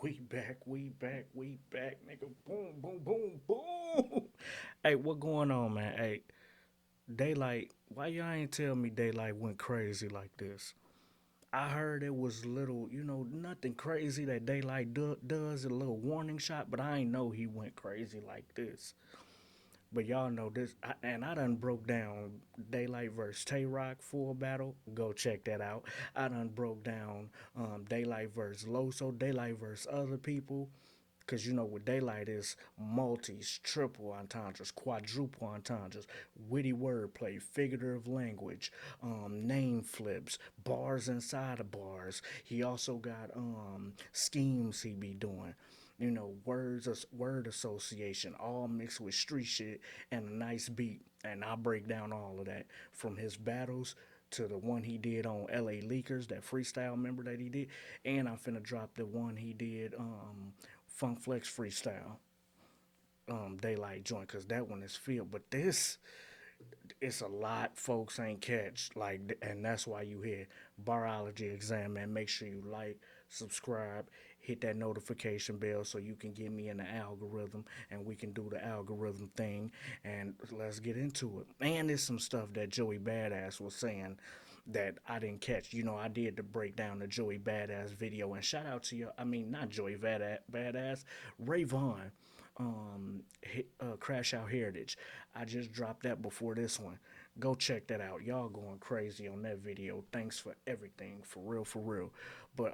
We back, nigga. Boom, boom, boom, boom. Hey, what going on, man? Hey, Daylyt, why y'all ain't tell me Daylyt went crazy like this? I heard it was little, nothing crazy that Daylyt does, a little warning shot, but I ain't know he went crazy like this. But y'all know this, and I done broke down Daylyt versus Tay Rock full battle. Go check that out. I done broke down Daylyt versus Loso, Daylyt versus other people. Because with Daylyt is multis, triple entendres, quadruple entendres, witty wordplay, figurative language, name flips, bars inside of bars. He also got schemes he be doing. Word association, all mixed with street shit and a nice beat. And I break down all of that from his battles to the one he did on LA Leakers, that freestyle member that he did, and I'm finna drop the one he did Funk Flex freestyle Daylyt joint, because that one is filled. But this, it's a lot folks ain't catch, like, and that's why you hear Bar-Ology exam, man. Make sure you like, subscribe, hit that notification bell so you can get me in the algorithm and we can do the algorithm thing, and let's get into it. And there's some stuff that Joey Badass was saying that I didn't catch. I did the breakdown the Joey Badass video, and shout out to you. I mean, not Joey Badass, Ray Vaughn, Crash Out Heritage. I just dropped that before this one. Go check that out. Y'all going crazy on that video. Thanks for everything, for real, for real. But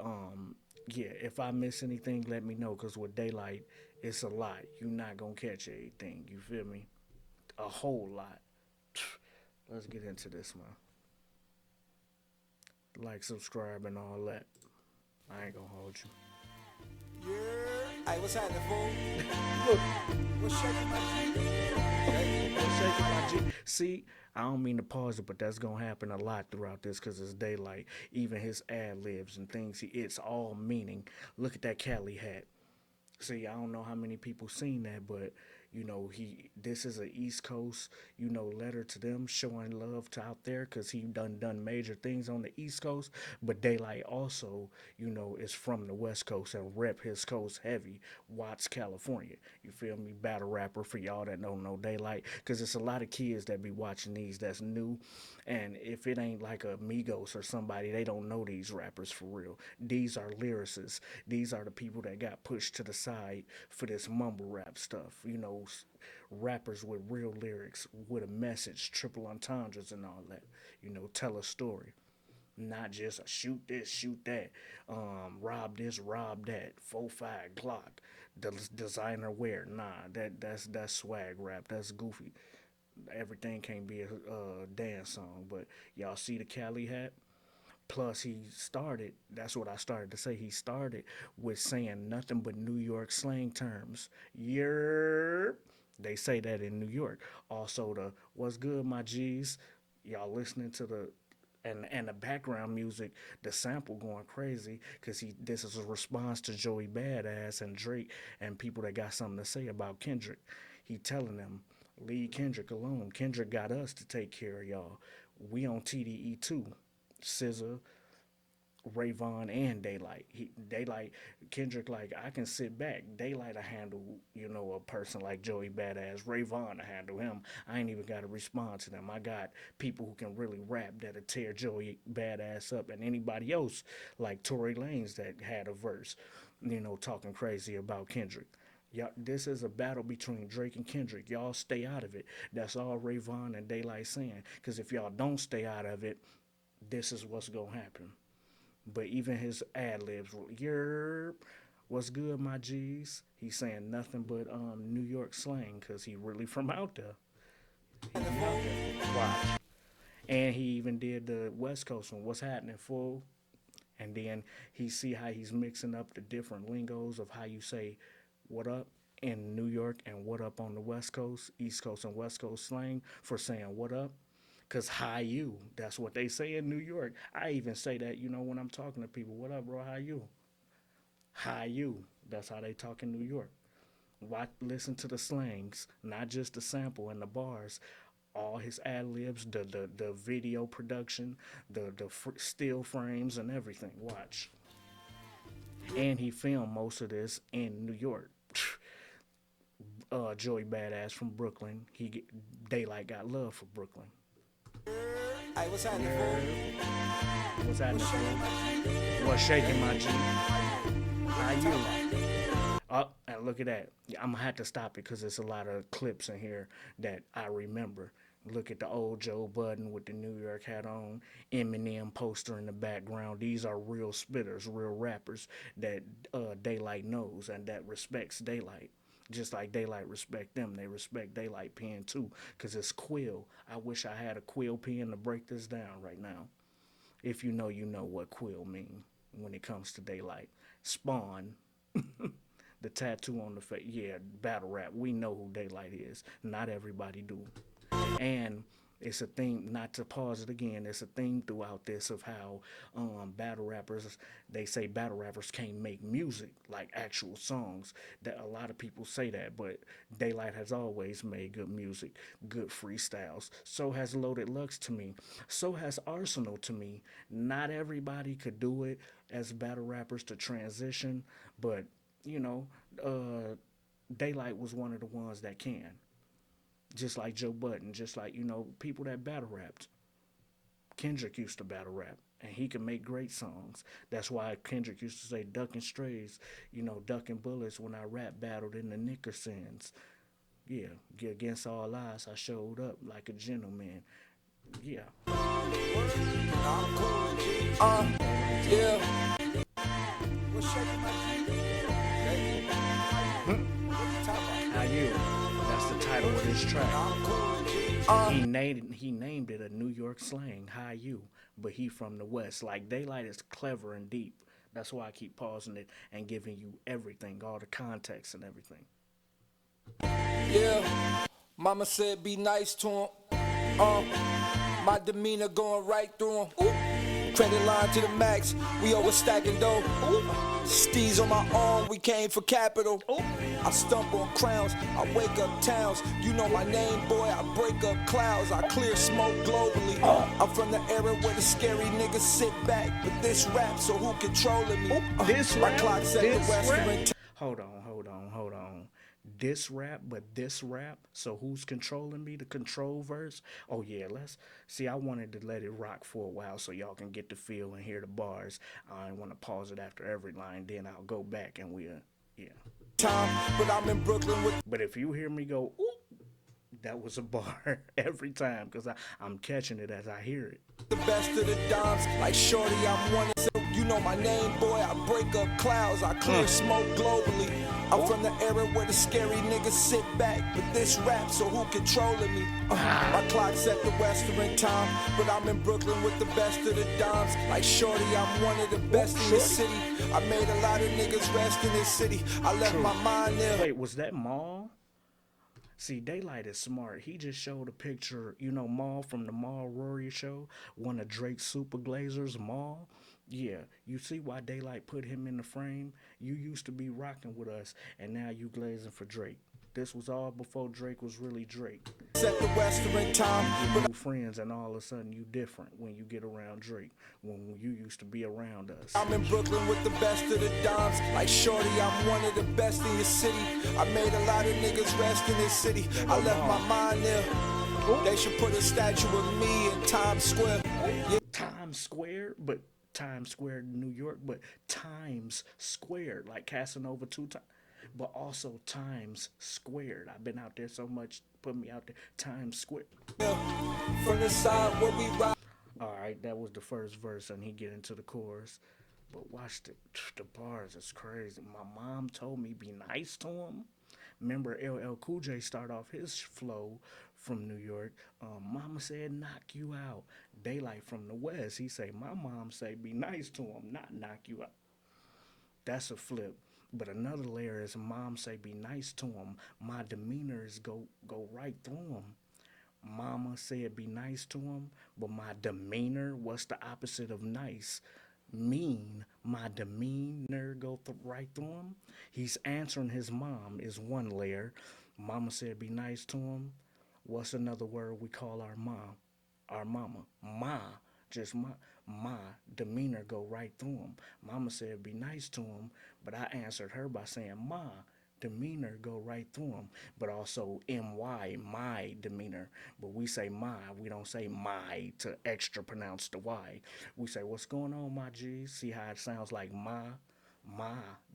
yeah, if I miss anything, let me know. Cause with Daylyt, it's a lot. You're not gonna catch anything. You feel me? A whole lot. Let's get into this, man. Like, subscribe, and all that. I ain't gonna hold you. Yeah. Hey, what's happening, fool? Look, What's shaking my G? shaking my G. See, I don't mean to pause it, but that's gonna happen a lot throughout this because it's Daylyt. Even his ad libs and things, it's all meaning. Look at that Cali hat. See, I don't know how many people seen that, but this is a East Coast, letter to them, showing love to out there because he done major things on the East Coast. But Daylyt also, is from the West Coast and rep his coast heavy, Watts, California. You feel me? Battle rapper for y'all that don't know Daylyt, because it's a lot of kids that be watching these that's new, and if it ain't like a Migos or somebody, they don't know these rappers for real. These are lyricists. These are the people that got pushed to the side for this mumble rap stuff. Rappers with real lyrics, with a message, triple entendres and all that. Tell a story. Not just a shoot this, shoot that, rob this, rob that, 4-5 Glock, designer wear. Nah, that's swag rap. That's goofy. Everything can't be a dance song. But y'all see the Cali hat? Plus, he started, that's what I started to say. He started with saying nothing but New York slang terms. Yerp. They say that in New York. Also, the what's good, my G's? Y'all listening to the and the background music, the sample going crazy because this is a response to Joey Badass and Drake and people that got something to say about Kendrick. He telling them, leave Kendrick alone. Kendrick got us to take care of y'all. We on TDE too. SZA, Rayvon, and Daylyt. Daylyt, Kendrick, like, I can sit back. Daylyt to handle, a person like Joey Badass. Rayvon to handle him. I ain't even got to respond to them. I got people who can really rap that'll tear Joey Badass up, and anybody else like Tory Lanez that had a verse, talking crazy about Kendrick. Y'all, this is a battle between Drake and Kendrick. Y'all stay out of it. That's all Rayvon and Daylyt saying. Because if y'all don't stay out of it, this is what's gonna happen. But even his ad libs, yerp, what's good, my G's? He's saying nothing but New York slang because he really from out there. He be out there. Watch. And he even did the West Coast one. What's happening, fool? And then he see how he's mixing up the different lingos of how you say what up in New York and what up on the West Coast, East Coast and West Coast slang for saying what up. Cause HIYU, that's what they say in New York. I even say that, when I'm talking to people. What up, bro? How you? HIYU. That's how they talk in New York. Watch, listen to the slangs, not just the sample and the bars. All his ad libs, the video production, the still frames and everything. Watch. And he filmed most of this in New York. Joey Badass from Brooklyn. Daylyt got love for Brooklyn. Hey, what's happening, fool? What's happening, fool? What's shaking my G? How you? Oh, and look at that. I'm gonna have to stop it because there's a lot of clips in here that I remember. Look at the old Joe Budden with the New York hat on, Eminem poster in the background. These are real spitters, real rappers that Daylyt knows and that respects Daylyt. Just like Daylyt respect them, they respect Daylyt pen too, cause it's Quill. I wish I had a Quill pen to break this down right now. If you know, you know what Quill mean when it comes to Daylyt. Spawn, the tattoo on the face. Yeah, Battlerap. We know who Daylyt is. Not everybody do. And it's a theme, not to pause it again, it's a theme throughout this of how battle rappers, they say battle rappers can't make music like actual songs. That a lot of people say that, but Daylyt has always made good music, good freestyles. So has Loaded Lux to me. So has Arsenal to me. Not everybody could do it as battle rappers to transition, but you know, Daylyt was one of the ones that can, just like Joe Budden, just like, you know, people that battle rapped. Kendrick used to battle rap, and he can make great songs. That's why Kendrick used to say, ducking strays, you know, ducking bullets when I rap battled in the Nickersons. Yeah, against all odds, I showed up like a gentleman. Yeah. I'm cool, G. Yeah. What's shaking my G? Hey. What you talking about? How you? That's the title of this track. I'm cool, G. He named it a New York slang, HIYU, but he from the West. Like Daylyt is clever and deep. That's why I keep pausing it and giving you everything, all the context and everything. Yeah. Mama said be nice to him. My demeanor going right through him. Credit line to the max. We over stacking dough. Steez on my arm. We came for capital. I stump on crowns. I wake up towns. You know my name, boy. I break up clouds. I clear smoke globally. I'm from the era where the scary niggas sit back. But this rap, so who controlling me? This my rap, clock set this the western rap. time. Hold on. This rap, but this rap. So who's controlling me? The control verse. Oh yeah, let's see. I wanted to let it rock for a while so y'all can get the feel and hear the bars. I want to pause it after every line, then I'll go back and we'll Time, but I'm in Brooklyn with But if you hear me go, ooh, that was a bar every time because I'm catching it as I hear it. the best of the dimes. Like Shorty, I'm one. You know my name, boy. I break up clouds. I clear smoke globally. I'm from the era where the scary niggas sit back. But this rap, so who controlling me? My clock set the western time, but I'm in Brooklyn with the best of the dimes. Like Shorty, I'm one of the best in the city. I made a lot of niggas rest in this city. I left my mind there. Wait, was that Maul? See, Daylyt is smart. He just showed a picture, you know, Maul from the Maul Rory show, one of Drake's super glazers, Maul. Yeah, you see why Daylyt put him in the frame? You used to be rocking with us, and now you glazing for Drake. This was all before Drake was really Drake. Set the western time, You new friends, and all of a sudden you different when you get around Drake. When you used to be around us. I'm in Brooklyn with the best of the dimes. Like Shorty, I'm one of the best in your city. I made a lot of niggas rest in this city. I left my mind there. They should put a statue of me in Times Square. Yeah. Times Square, but Times Square, New York, but Times Squared, like Casanova 2 times, but also Times Squared. I've been out there so much, put me out there. Times Square. From the side where we ride. All right, that was the first verse, and he get into the chorus. But watch the bars. It's crazy. My mom told me be nice to him. Remember, LL Cool J start off his flow from New York. Mama said knock you out. Daylyt from the West. He say my mom say be nice to him, not knock you out. That's a flip. But another layer is mom say be nice to him. My demeanor is go right through him. Mama said be nice to him, but my demeanor, what's the opposite of nice? Mean. My demeanor go right through him. He's answering his mom is one layer. Mama said be nice to him. What's another word we call our mom? Our mama. Ma. Just my demeanor go right through him. Mama said be nice to him, but I answered her by saying my demeanor go right through him, but also my demeanor. But we say my, we don't say my to extra pronounce the Y. We say what's going on, my G? See how it sounds like my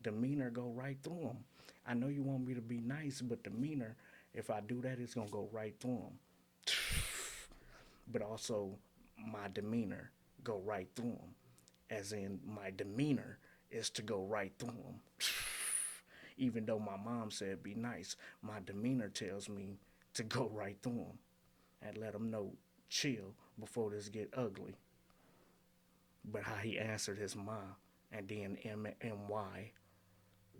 demeanor go right through him. I know you want me to be nice, but demeanor, if I do that, it's gonna go right through him. But also my demeanor go right through him, as in my demeanor is to go right through him. Even though my mom said be nice, my demeanor tells me to go right through him and let him know chill before this get ugly. But how he answered his ma and then my,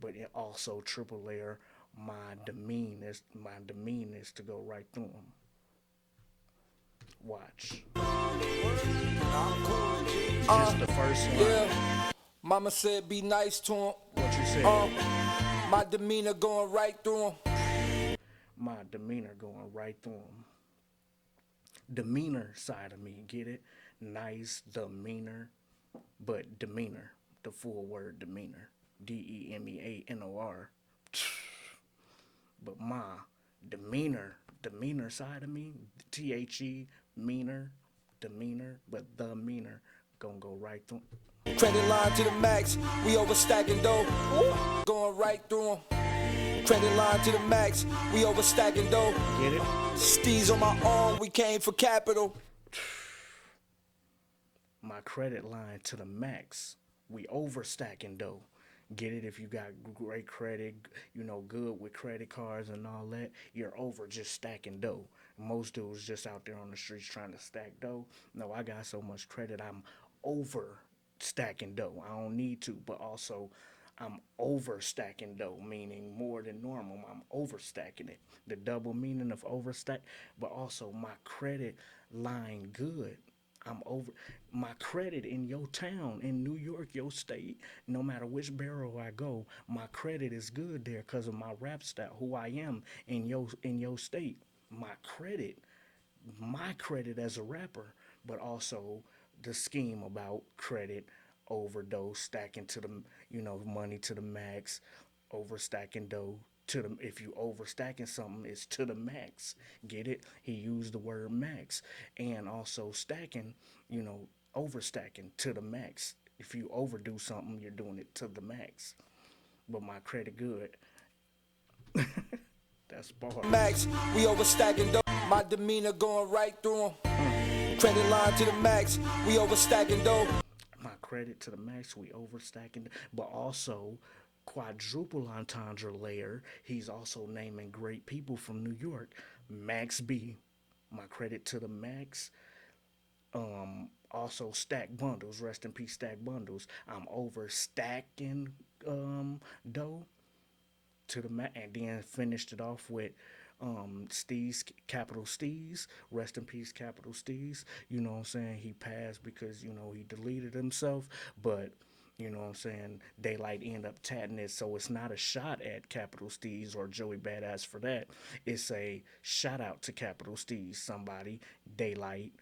but it also triple layer my demeanor is to go right through him. Watch. Just the first line. Yeah. Mama said be nice to him. What you said? My demeanor going right through him. My demeanor going right through him. Demeanor side of me, get it? Nice demeanor, but demeanor, the full word demeanor. Demeanor. But my demeanor side of me, The, meaner, demeanor, but the meaner gonna go right through. Credit line to the max, we overstacking dough. Going right through them. Credit line to the max, we overstacking dough. Get it? Steez on my arm, we came for capital. My credit line to the max. We overstacking dough. Get it? If you got great credit, good with credit cards and all that, you're over just stacking dough. Most dudes just out there on the streets trying to stack dough. No, I got so much credit, I'm over stacking dough. I don't need to, but also I'm over stacking dough, meaning more than normal. I'm overstacking it. The double meaning of overstack, but also my credit line good. I'm over my credit in your town, in New York, your state. No matter which borough I go, my credit is good there because of my rap style, who I am in your state. My credit as a rapper, but also the scheme about credit, overdose, stacking to the money to the max, overstacking dough to the, if you overstacking something, it's to the max. Get it? He used the word max. And also stacking, overstacking to the max. If you overdo something, you're doing it to the max. But my credit good. That's bar. Max, we overstacking dough. My demeanor going right through them. Credit line to the max, we overstacking dough. My credit to the max, we overstacking, but also quadruple entendre layer. He's also naming great people from New York. Max B, my credit to the max. Also stack bundles. Rest in peace, stack bundles. I'm overstacking dough to the max, and then finished it off with Steez, Capital Steez, rest in peace, Capital Steez. You know what I'm saying? He passed because, he deleted himself, but, you know what I'm saying, Daylyt ended up tatting it, so it's not a shot at Capital Steez or Joey Badass for that. It's a shout out to Capital Steez, somebody Daylyt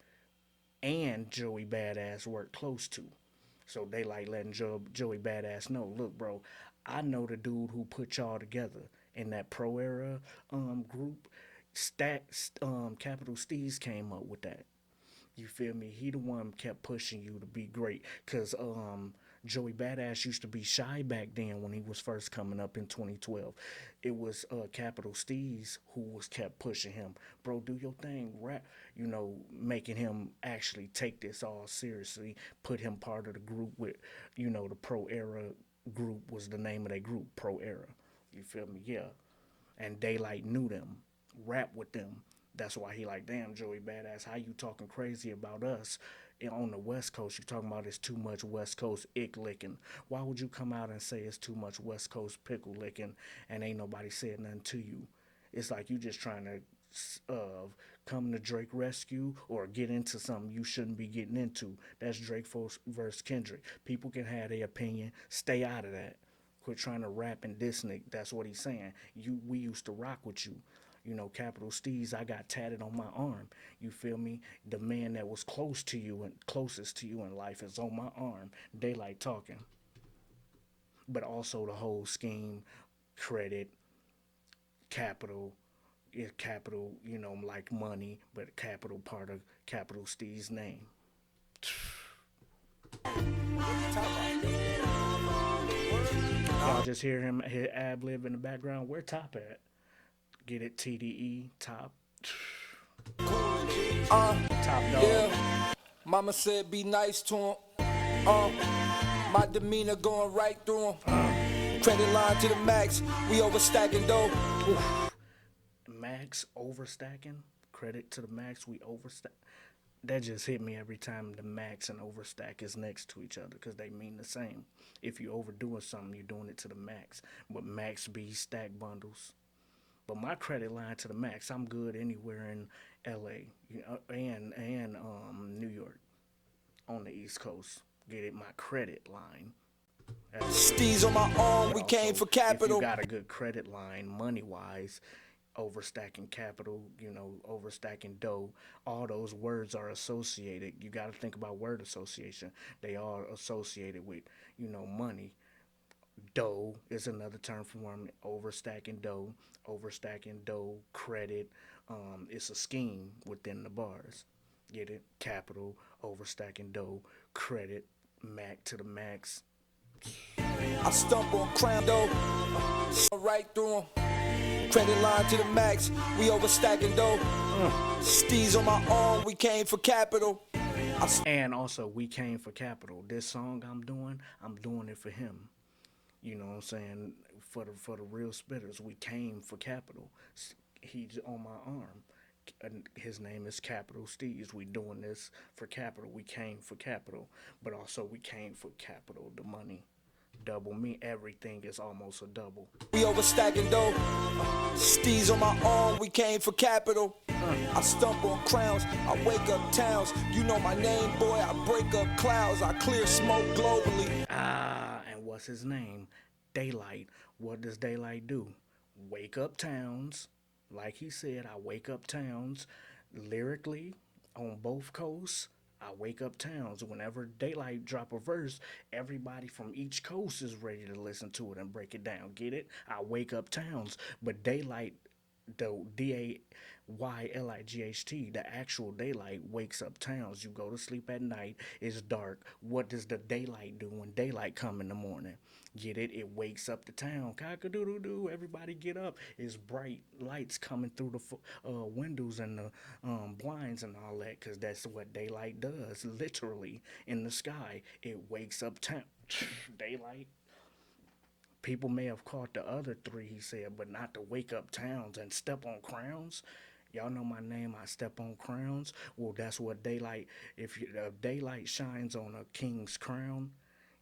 and Joey Badass work close to. So Daylyt letting Joey Badass know, look, bro, I know the dude who put y'all together in that pro era group. Capital Steez came up with that. You feel me? He the one kept pushing you to be great. Cause Joey Badass used to be shy back then when he was first coming up in 2012. It was Capital Steez who was kept pushing him. Bro, do your thing, rap. Making him actually take this all seriously. Put him part of the group with, the pro era group was the name of that group, pro era. You feel me? Yeah. And Daylyt knew them, rap with them. That's why he like, damn, Joey Badass, how you talking crazy about us on the West Coast? You talking about it's too much West Coast ick licking. Why would you come out and say it's too much West Coast pickle licking and ain't nobody said nothing to you? It's like you just trying to come to Drake rescue or get into something you shouldn't be getting into. That's Drake versus Kendrick. People can have their opinion. Stay out of that. Quit trying to rap and diss Nick. That's what he's saying. We used to rock with you. You know, capital Steez, I got tatted on my arm. You feel me? The man that was close to you and closest to you in life is on my arm. Daylyt talking. But also the whole scheme, credit, capital, capital, you know, like money, but capital part of capital Steez's name. Y'all just hear him, his ab lib in the background. Where Top at? Get it? TDE, Top. Top dog. Yeah. Mama said be nice to him. My demeanor going right through him. Credit line to the max. We overstacking though. Max overstacking. Credit to the max. We overstack. That just hit me every time the max and overstack is next to each other because they mean the same. If you're overdoing something, you're doing it to the max. But max be stack bundles. But my credit line to the max, I'm good anywhere in LA and New York on the East Coast. Get it? My credit line. Steez on my arm, we came for capital. If you got a good credit line, money-wise, overstacking capital, you know, overstacking dough, all those words are associated. You got to think about word association. They are associated with, you know, money. Dough is another term for overstacking dough, credit. It's a scheme within the bars. Get it? Capital, overstacking dough, credit, mac to the max. I stumble on crown though, right through him. Credit line to the max, we overstacking though. Steez on my arm, we came for capital. And also, we came for capital. This song I'm doing it for him. You know what I'm saying? For the real spitters, we came for capital. He's on my arm. His name is Capital Steez. We doing this for capital. We came for capital, but also we came for capital, the money. Double me, everything is almost a double. We overstacking though. Steez on my arm, we came for capital. I stumble on crowns, I wake up towns. You know my name, boy, I break up clouds. I clear smoke globally. And what's his name? Daylyt. What does Daylyt do? Wake up towns. Like he said, I wake up towns. Lyrically, on both coasts, I wake up towns. Whenever Daylyt drop a verse, everybody from each coast is ready to listen to it and break it down. Get it? I wake up towns. But Daylyt, the Daylyght, the actual Daylyt wakes up towns. You go to sleep at night, it's dark. What does the Daylyt do when daylight come in the morning? Get it? It wakes up the town. Cock-a-doodle-doo, everybody get up. It's bright lights coming through the windows and the blinds and all that, because that's what Daylyt does, literally, in the sky. It wakes up town. Daylyt. People may have caught the other three, he said, but not to wake up towns and step on crowns. Y'all know my name, I step on crowns. Well, that's what Daylyt, if Daylyt shines on a king's crown,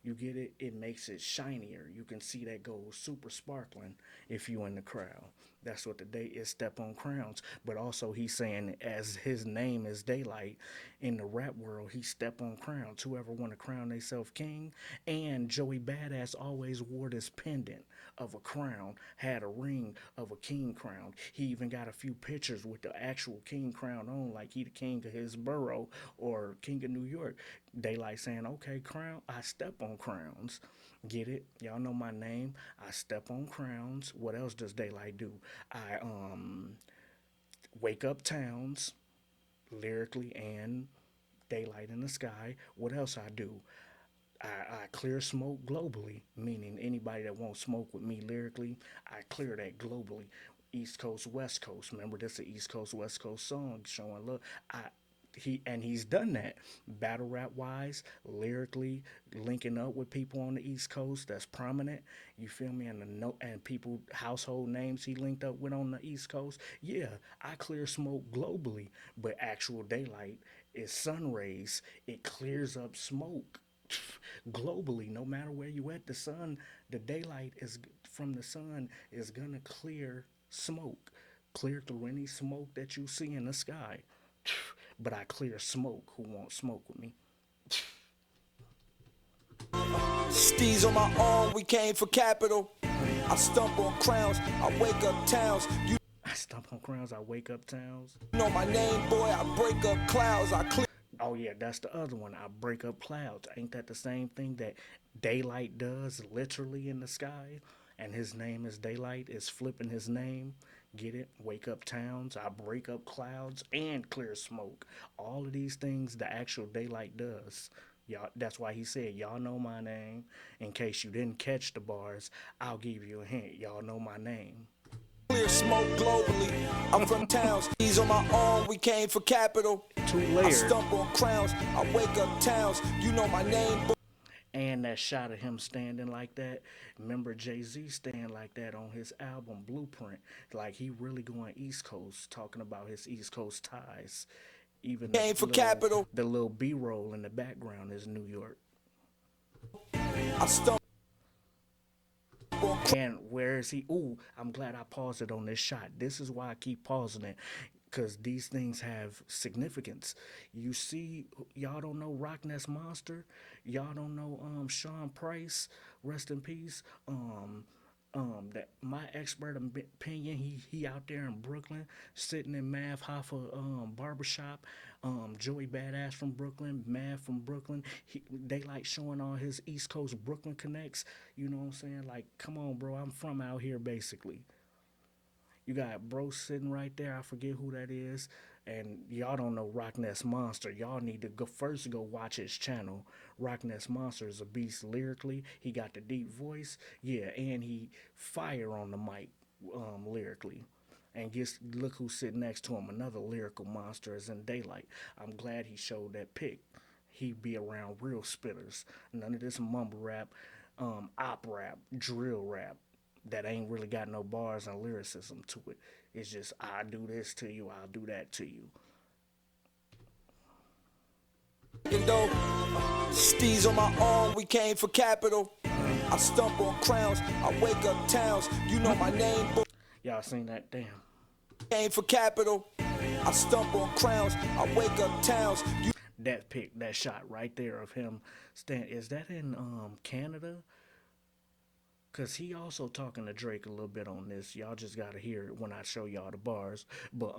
you get it? It makes it shinier. You can see that goes super sparkling if you in the crowd. That's what the day is, step on crowns. But also he's saying, as his name is Daylyt, in the rap world, he step on crowns. Whoever want to crown themselves king. And Joey Badass always wore this pendant of a crown, had a ring of a king crown. He even got a few pictures with the actual king crown on, like he the king of his borough or king of New York. Daylyt saying, okay, crown, I step on crowns. Get it? Y'all know my name. I step on crowns. What else does Daylyt do? I wake up towns, lyrically, and Daylyt in the sky. What else I do? I clear smoke globally, meaning anybody that won't smoke with me lyrically, I clear that globally. East Coast, West Coast. Remember, this is an East Coast, West Coast song showing love. He's done that battle rap wise, lyrically, linking up with people on the East Coast that's prominent. You feel me? And people household names he linked up with on the East Coast. Yeah, I clear smoke globally, but actual Daylyt is sun rays. It clears up smoke globally. No matter where you at, the Daylyt is from the sun is gonna clear smoke, clear through any smoke that you see in the sky. But I clear smoke. Who won't smoke with me? Steez on my arm, we came for capital. I stumble on crowns, I wake up towns. I stomp on crowns, I wake up towns. You know my name, boy, I break up clouds, I clear. Oh yeah, that's the other one. I break up clouds. Ain't that the same thing that Daylyt does literally in the sky? And his name is Daylyt, is flipping his name. Get it? Wake up towns. I break up clouds and clear smoke. All of these things the actual Daylyt does. Y'all, that's why he said, y'all know my name. In case you didn't catch the bars, I'll give you a hint. Y'all know my name. Clear smoke globally. I'm from towns. He's on my arm. We came for capital. Two I layered. stump on crowns. I wake up towns. You know my name, boy. And that shot of him standing like that. Remember Jay-Z standing like that on his album Blueprint. Like he really going East Coast, talking about his East Coast ties. Even Came for capital. the little B-roll in the background is New York. I stump on And where is he? Ooh, I'm glad I paused it on this shot. This is why I keep pausing it. Because these things have significance. You see, y'all don't know Rock Ness Monster. Y'all don't know Sean Price. Rest in peace. That my expert opinion, he out there in Brooklyn, sitting in Mav Hoffa barbershop. Joey Badass from Brooklyn, Mav from Brooklyn. They like showing all his East Coast Brooklyn connects. You know what I'm saying? Like, come on, bro. I'm from out here, basically. You got bro sitting right there. I forget who that is. And y'all don't know Rock Ness Monster. Y'all need to go watch his channel. Rock Ness Monster is a beast lyrically. He got the deep voice. Yeah, and he fire on the mic lyrically. And look who's sitting next to him. Another lyrical monster is in Daylyt. I'm glad he showed that pic. He be around real spitters. None of this mumble rap, op rap, drill rap that ain't really got no bars and lyricism to it. It's just, I do this to you, I'll do that to you. though. Steez on my arm. We came for capital. I stump on crowns. I wake up towns. You know my name, boy. Y'all seen that? Damn. Came for capital. I stump on crowns. I wake up towns. You That pic, that shot right there of him is that in Canada? Cause he also talking to Drake a little bit on this. Y'all just gotta hear it when I show y'all the bars. But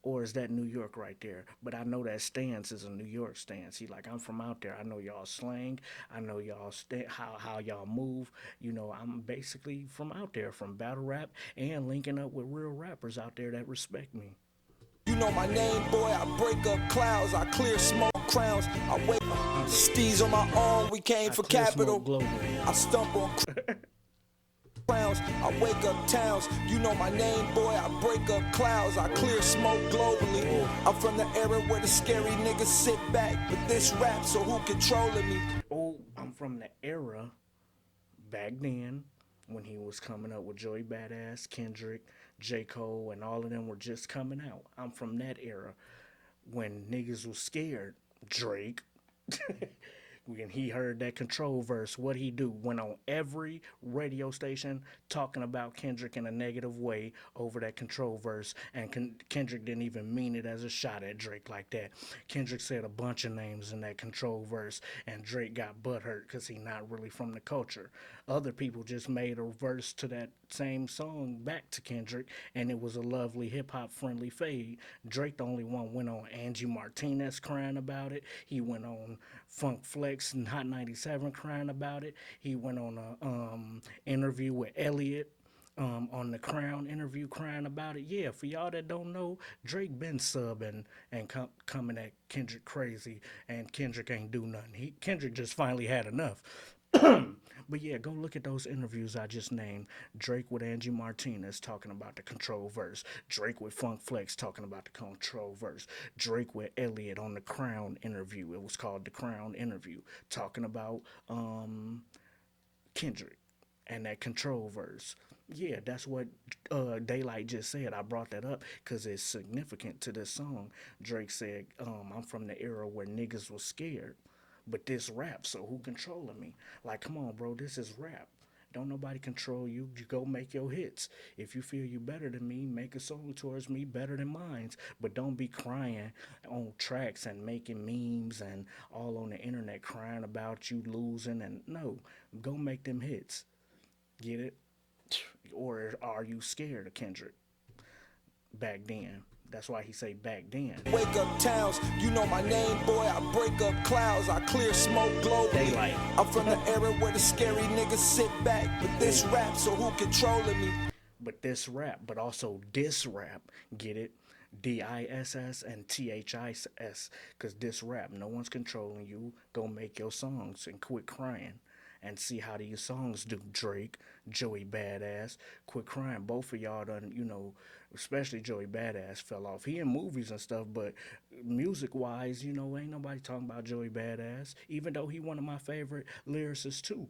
or is that New York right there? But I know that stance is a New York stance. He like, I'm from out there. I know y'all slang. I know y'all how y'all move. You know, I'm basically from out there, from Battlerap and linking up with real rappers out there that respect me. You know my name, boy. I break up clouds. I clear smoke crowns. I wake up. Steez on my arm. We came for capital. I stump on crowns. I wake up towns. You know my name, boy. I break up clouds. I clear smoke globally. I'm from the era where the scary niggas sit back with this rap. So who controlling me? Oh, I'm from the era back then when he was coming up with Joey Badass, Kendrick, J. Cole, and all of them were just coming out. I'm from that era when niggas was scared. Drake. When he heard that control verse, what he do? Went on every radio station talking about Kendrick in a negative way over that control verse, and Kendrick didn't even mean it as a shot at Drake like that. Kendrick said a bunch of names in that control verse, and Drake got butthurt because he not really from the culture. Other people just made a verse to that same song back to Kendrick, and it was a lovely hip-hop friendly fade. Drake, the only one, went on Angie Martinez crying about it. He went on Funk Flex and Hot 97 crying about it. He went on a interview with Elliot on the Crown interview crying about it. Yeah, for y'all that don't know, Drake been subbing and coming at Kendrick crazy, and Kendrick ain't do nothing. Kendrick just finally had enough. But yeah, go look at those interviews I just named. Drake with Angie Martinez talking about the control verse. Drake with Funk Flex talking about the control verse. Drake with Elliot on the Crown interview. It was called the Crown interview, talking about Kendrick and that control verse. Yeah, that's what Daylyt just said. I brought that up because it's significant to this song. Drake said, I'm from the era where niggas was scared. But this rap, so who controlling me? Like, come on, bro, this is rap. Don't nobody control you. You go make your hits. If you feel you better than me, make a song towards me better than mine. But don't be crying on tracks and making memes and all on the internet crying about you losing. And no, go make them hits. Get it? Or are you scared of Kendrick? back then. That's why he say back then. Wake up towns, you know my name, boy. I break up clouds, I clear smoke globally. Daylyt. I'm from the era where the scary niggas sit back, but this rap, so who controlling me? But this rap, but also diss rap, get it? DISS and THIS, because this rap, no one's controlling you. Go make your songs and quit crying. And see how these songs do. Drake, Joey Badass, quit crying. Both of y'all done, especially Joey Badass fell off. He in movies and stuff, but music wise, ain't nobody talking about Joey Badass. Even though he one of my favorite lyricists too.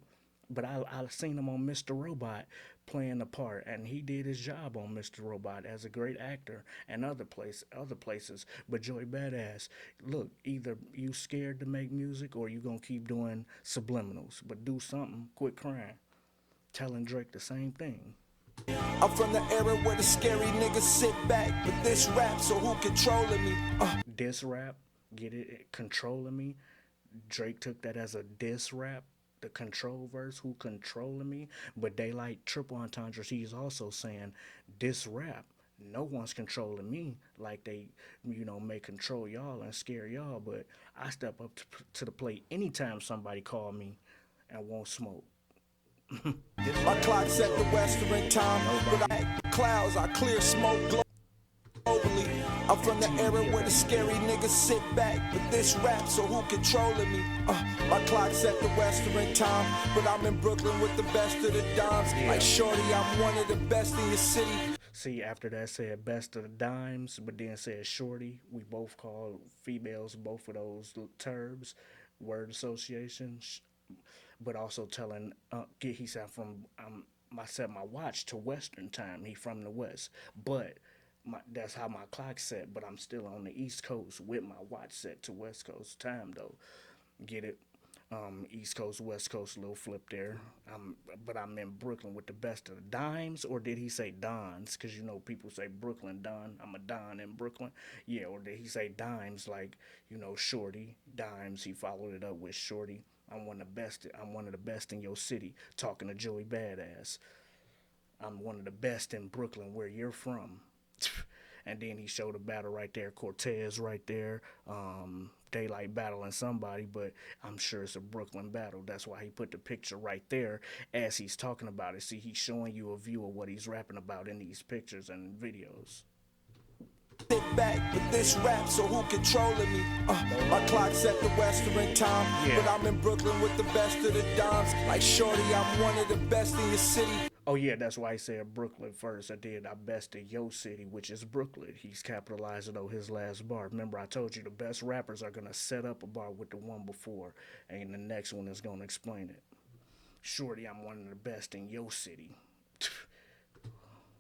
But I seen him on Mr. Robot playing the part, and he did his job on Mr. Robot as a great actor and other places. But Joey Badass, look, either you scared to make music or you gonna keep doing subliminals. But do something, quit crying. Telling Drake the same thing. I'm from the era where the scary niggas sit back, but this rap, so who controlling me? Diss rap, get it? Controlling me. Drake took that as a diss rap. The control verse, who controlling me? But Daylyt triple entendres, he's also saying this rap, no one's controlling me like they, may control y'all and scare y'all. But I step up to the plate anytime somebody call me and won't smoke. My clock set the western time, but I clouds, I clear smoke globally. I'm from the era where the scary niggas sit back, but this rap, so who controlling me? My clock set the western time, but I'm in Brooklyn with the best of the dimes. Yeah. Like shorty, I'm one of the best in your city. See, after that said best of the dimes, but then said shorty. We both call females both of those terms, word association. But also telling, he said I set my watch to Western time. He from the West, but that's how my clock set. But I'm still on the East Coast with my watch set to West Coast time though. Get it? East Coast, West Coast, little flip there. But I'm in Brooklyn with the best of the dimes, or did he say dons? Because people say Brooklyn Don. I'm a Don in Brooklyn. Yeah, or did he say dimes like shorty dimes? He followed it up with shorty. I'm one of the best in your city. Talking to Joey Badass. I'm one of the best in Brooklyn, where you're from. And then he showed a battle right there, Cortez right there, Daylyt battling somebody, but I'm sure it's a Brooklyn battle. That's why he put the picture right there as he's talking about it. See, he's showing you a view of what he's rapping about in these pictures and videos. Sit back, but this rap, so who controlling me? My clock set the western time, Yeah. but I'm in Brooklyn with the best of the dimes. Like shorty, I'm one of the best in your city. Oh yeah, that's why I said Brooklyn first. I did I best in your city, which is Brooklyn. He's capitalizing on his last bar. Remember, I told you the best rappers are gonna set up a bar with the one before, and the next one is gonna explain it. Shorty, I'm one of the best in your city.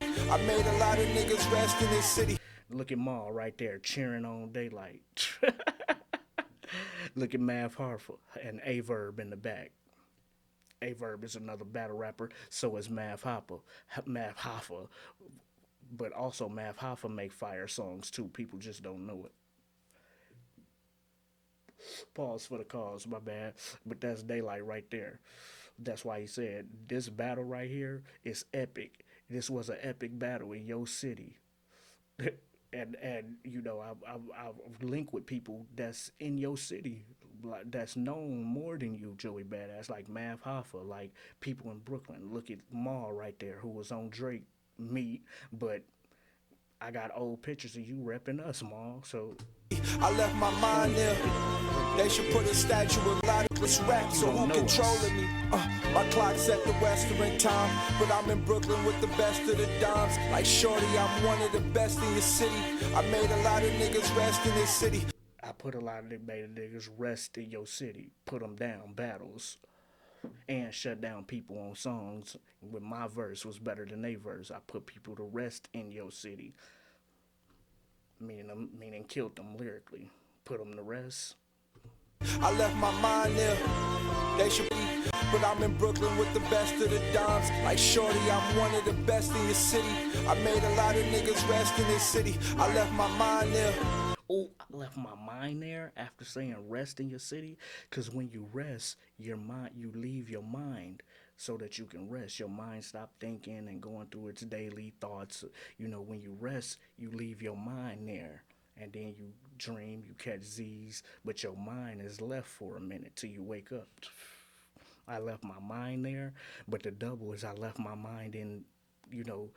I made a lot of niggas rest in this city. Look at Maul right there cheering on Daylyt. Look at Mav Harfa and A-Verb in the back. A-Verb is another battle rapper, so is Mav Hoffa. But also Mav Hoffa make fire songs too. People just don't know it. Pause for the cause, my bad. But that's Daylyt right there. That's why he said this battle right here is epic. This was an epic battle in your city. and I've linked with people that's in your city, that's known more than you, Joey Badass, like Mav Hoffa, like people in Brooklyn. Look at Maul right there, who was on Drake meet, but I got old pictures of you repping us, Maul. So I left my mind there. They should put a statue of Lotless rap, so who controlling me? My clock set the western time, but I'm in Brooklyn with the best of the dimes. Like shorty, I'm one of the best in your city. I made a lot of niggas rest in this city. I put a lot of niggas rest in your city, put them down battles, and shut down people on songs. When my verse was better than their verse, I put people to rest in your city. Meaning killed them lyrically, put them to rest. I left my mind there. They should be, but I'm in Brooklyn with the best of the dimes. Like shorty, I'm one of the best in your city. I made a lot of niggas rest in this city. I left my mind there. Oh, I left my mind there after saying rest in your city, because when you rest, your mind, you leave your mind. so that you can rest. Your mind stop thinking and going through its daily thoughts. You know, when you rest, you leave your mind there. And then you dream, you catch Z's, but your mind is left for a minute till you wake up. I left my mind there, but the double is I left my mind in, you know,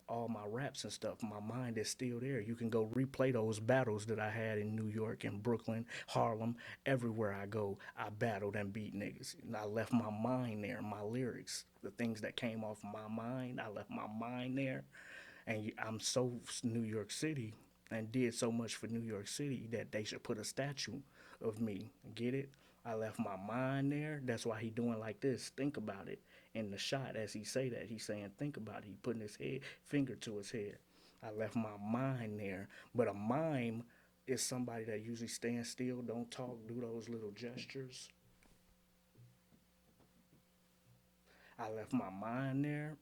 all my raps and stuff. My mind is still there. You can go replay those battles that I had in New York and Brooklyn, Harlem, everywhere I go. I battled and beat niggas. And I left my mind there, my lyrics, the things that came off my mind. I left my mind there, and I'm so New York City and did so much for New York City that they should put a statue of me. Get it? I left my mind there. That's why he doing like this. Think about it. In the shot, as he say that, he's saying, think about it. He putting his finger to his head. I left my mind there. But a mime is somebody that usually stands still, don't talk, do those little gestures. I left my mind there.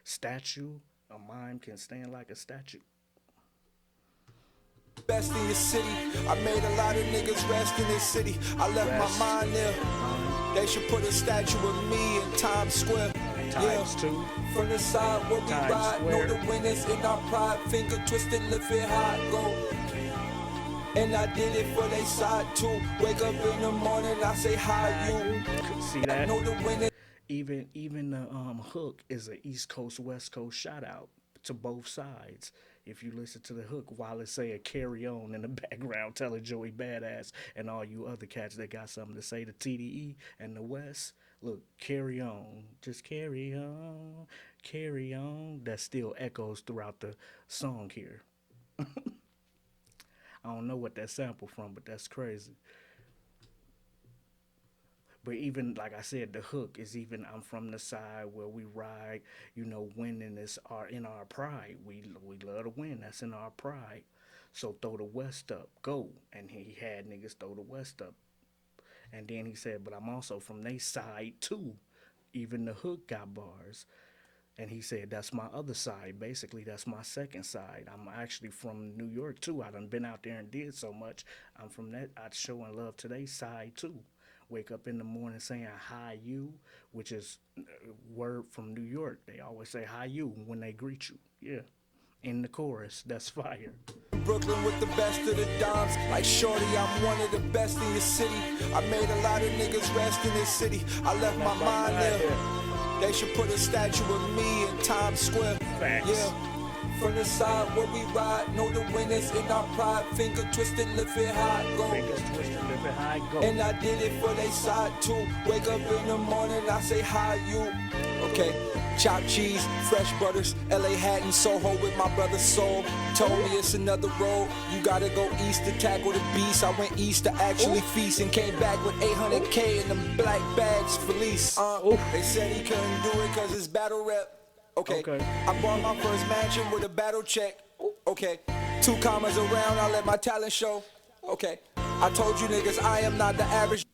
Statue. A mime can stand like a statue. Best in your city. I made a lot of niggas rest in this city. I left my mind there. They should put a statue of me in Times Square. Times two. From the side where we Times ride, Square. know the winners in our pride. Finger twisted, lift it high, go. And I did it for they side too. Wake up in the morning, I say hi you. See that? Know the winners. Even the hook is a East Coast West Coast shout out to both sides. If you listen to the hook, while it say a carry on in the background, telling Joey Badass and all you other cats that got something to say to TDE and the West, look, carry on, just carry on, carry on. That still echoes throughout the song here. I don't know what that sample from, but that's crazy. But even like I said, the hook is even I'm from the side where we ride. You know, winning is in our pride. We love to win. That's in our pride. So throw the West up, go. And he had niggas throw the West up. And then he said, but I'm also from they side too. Even the hook got bars. And he said, that's my other side. Basically, that's my second side. I'm actually from New York too. I done been out there and did so much. I'm from that. I'm showing love to they side too. Wake up in the morning saying HIYU, which is a word from New York. They always say HIYU when they greet you. Yeah. In the chorus, that's fire. Brooklyn with the best of the dimes. Like Shorty, I'm one of the best in your city. I made a lot of niggas rest in this city. I left my mind there. They should put a statue of me in Times Square. Facts. Yeah. From the side where we ride, know the winners in our pride. Finger twisted, lift it high, go. Fingers twisted, lift it high, go. And I did it for they side too. Wake up in the morning, I say hi you. Okay, chopped cheese, fresh butters, LA hat and Soho with my brother Soul. Told me it's another road. You gotta go east to tackle the beast. I went east to actually feast and came back with 800K in them black bags for lease. They said he couldn't do it cause it's Battlerap. Okay. I bought my first mansion with a battle check. Okay, 2 commas around, I let my talent show. Okay, I told you niggas I am not the average.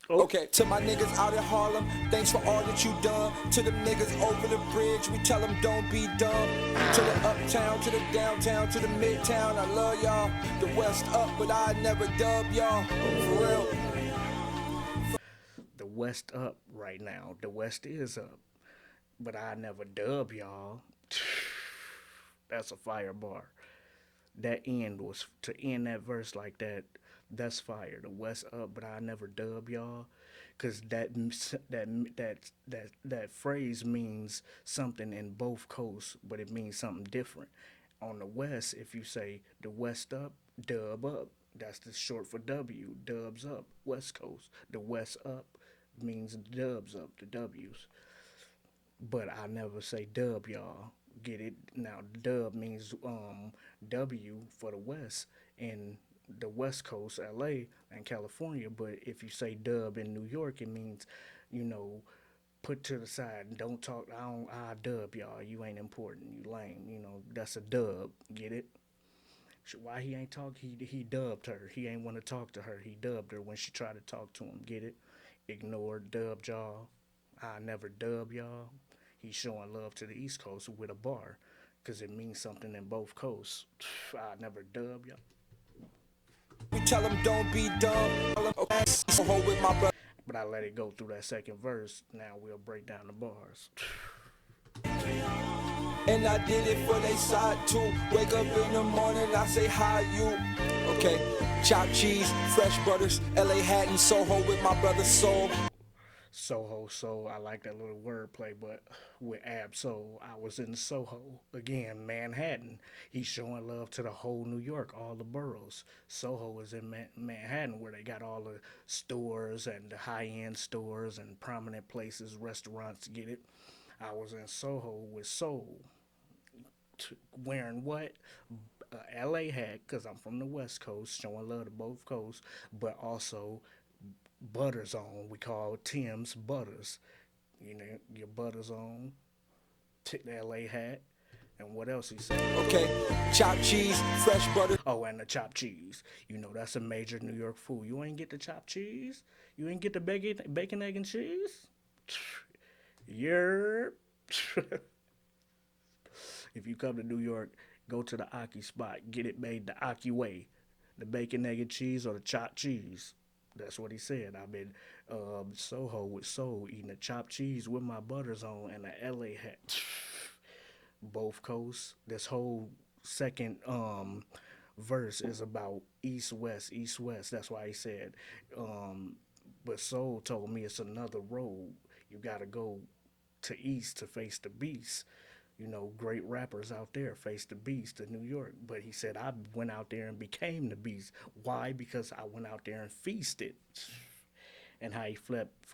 Okay, to my niggas out in Harlem, thanks for all that you done. To them niggas over the bridge, we tell them don't be dumb. To the uptown, to the downtown, to the midtown, I love y'all. The West up, but I never dub y'all. For real. The West up right now. The West is up. But I never dub y'all. That's a fire bar. That end was to end that verse like that. That's fire. The West up, but I never dub y'all, cause that phrase means something in both coasts, but it means something different. On the West, if you say the West up, dub up. That's the short for W. Dubs up. West Coast. The West up means dubs up. The W's. But I never say dub y'all. Get it? Now dub means W for the West in the West Coast, LA and California. But if you say dub in New York, it means, you know, put to the side and don't talk. I dub y'all. You ain't important. You lame. You know, that's a dub. Get it? Why he ain't talk? He dubbed her. He ain't want to talk to her. He dubbed her when she tried to talk to him. Get it? Ignore, dubbed y'all. I never dub y'all. He's showing love to the East Coast with a bar, because it means something in both coasts. I never dub y'all. We tell them don't be dumb. With my brother. But I let it go through that second verse. Now we'll break down the bars. And I did it for they side too. Wake up in the morning, I say hi you. Okay, chopped cheese, fresh butters, LA Hatton, Soho with my brother Soul. Soho, so I like that little wordplay, but with Ab Soul, I was in Soho. Again, Manhattan. He's showing love to the whole New York, all the boroughs. Soho is in Manhattan, where they got all the stores and the high-end stores and prominent places, restaurants, get it? I was in Soho with Soul. Wearing what? LA hat, because I'm from the West Coast, showing love to both coasts, but also butters on. We call Tim's butters. You know, your butters on, the LA hat, and what else he said? Okay, chopped cheese, fresh butter. Oh, and the chopped cheese. You know, that's a major New York food. You ain't get the chopped cheese? You ain't get the bacon, egg, and cheese? Yerp. If you come to New York, go to the Aki spot. Get it made the Aki way. The bacon, egg, and cheese or the chopped cheese. That's what he said. I've been Soho with Soul, eating the chopped cheese with my butters on and a LA hat. Both coasts. This whole second verse is about east west, east west. That's why he said. But Soul told me it's another road. You gotta go to east to face the beast. You know, great rappers out there face the beast in New York. But he said I went out there and became the beast. Why? Because I went out there and feasted. And how he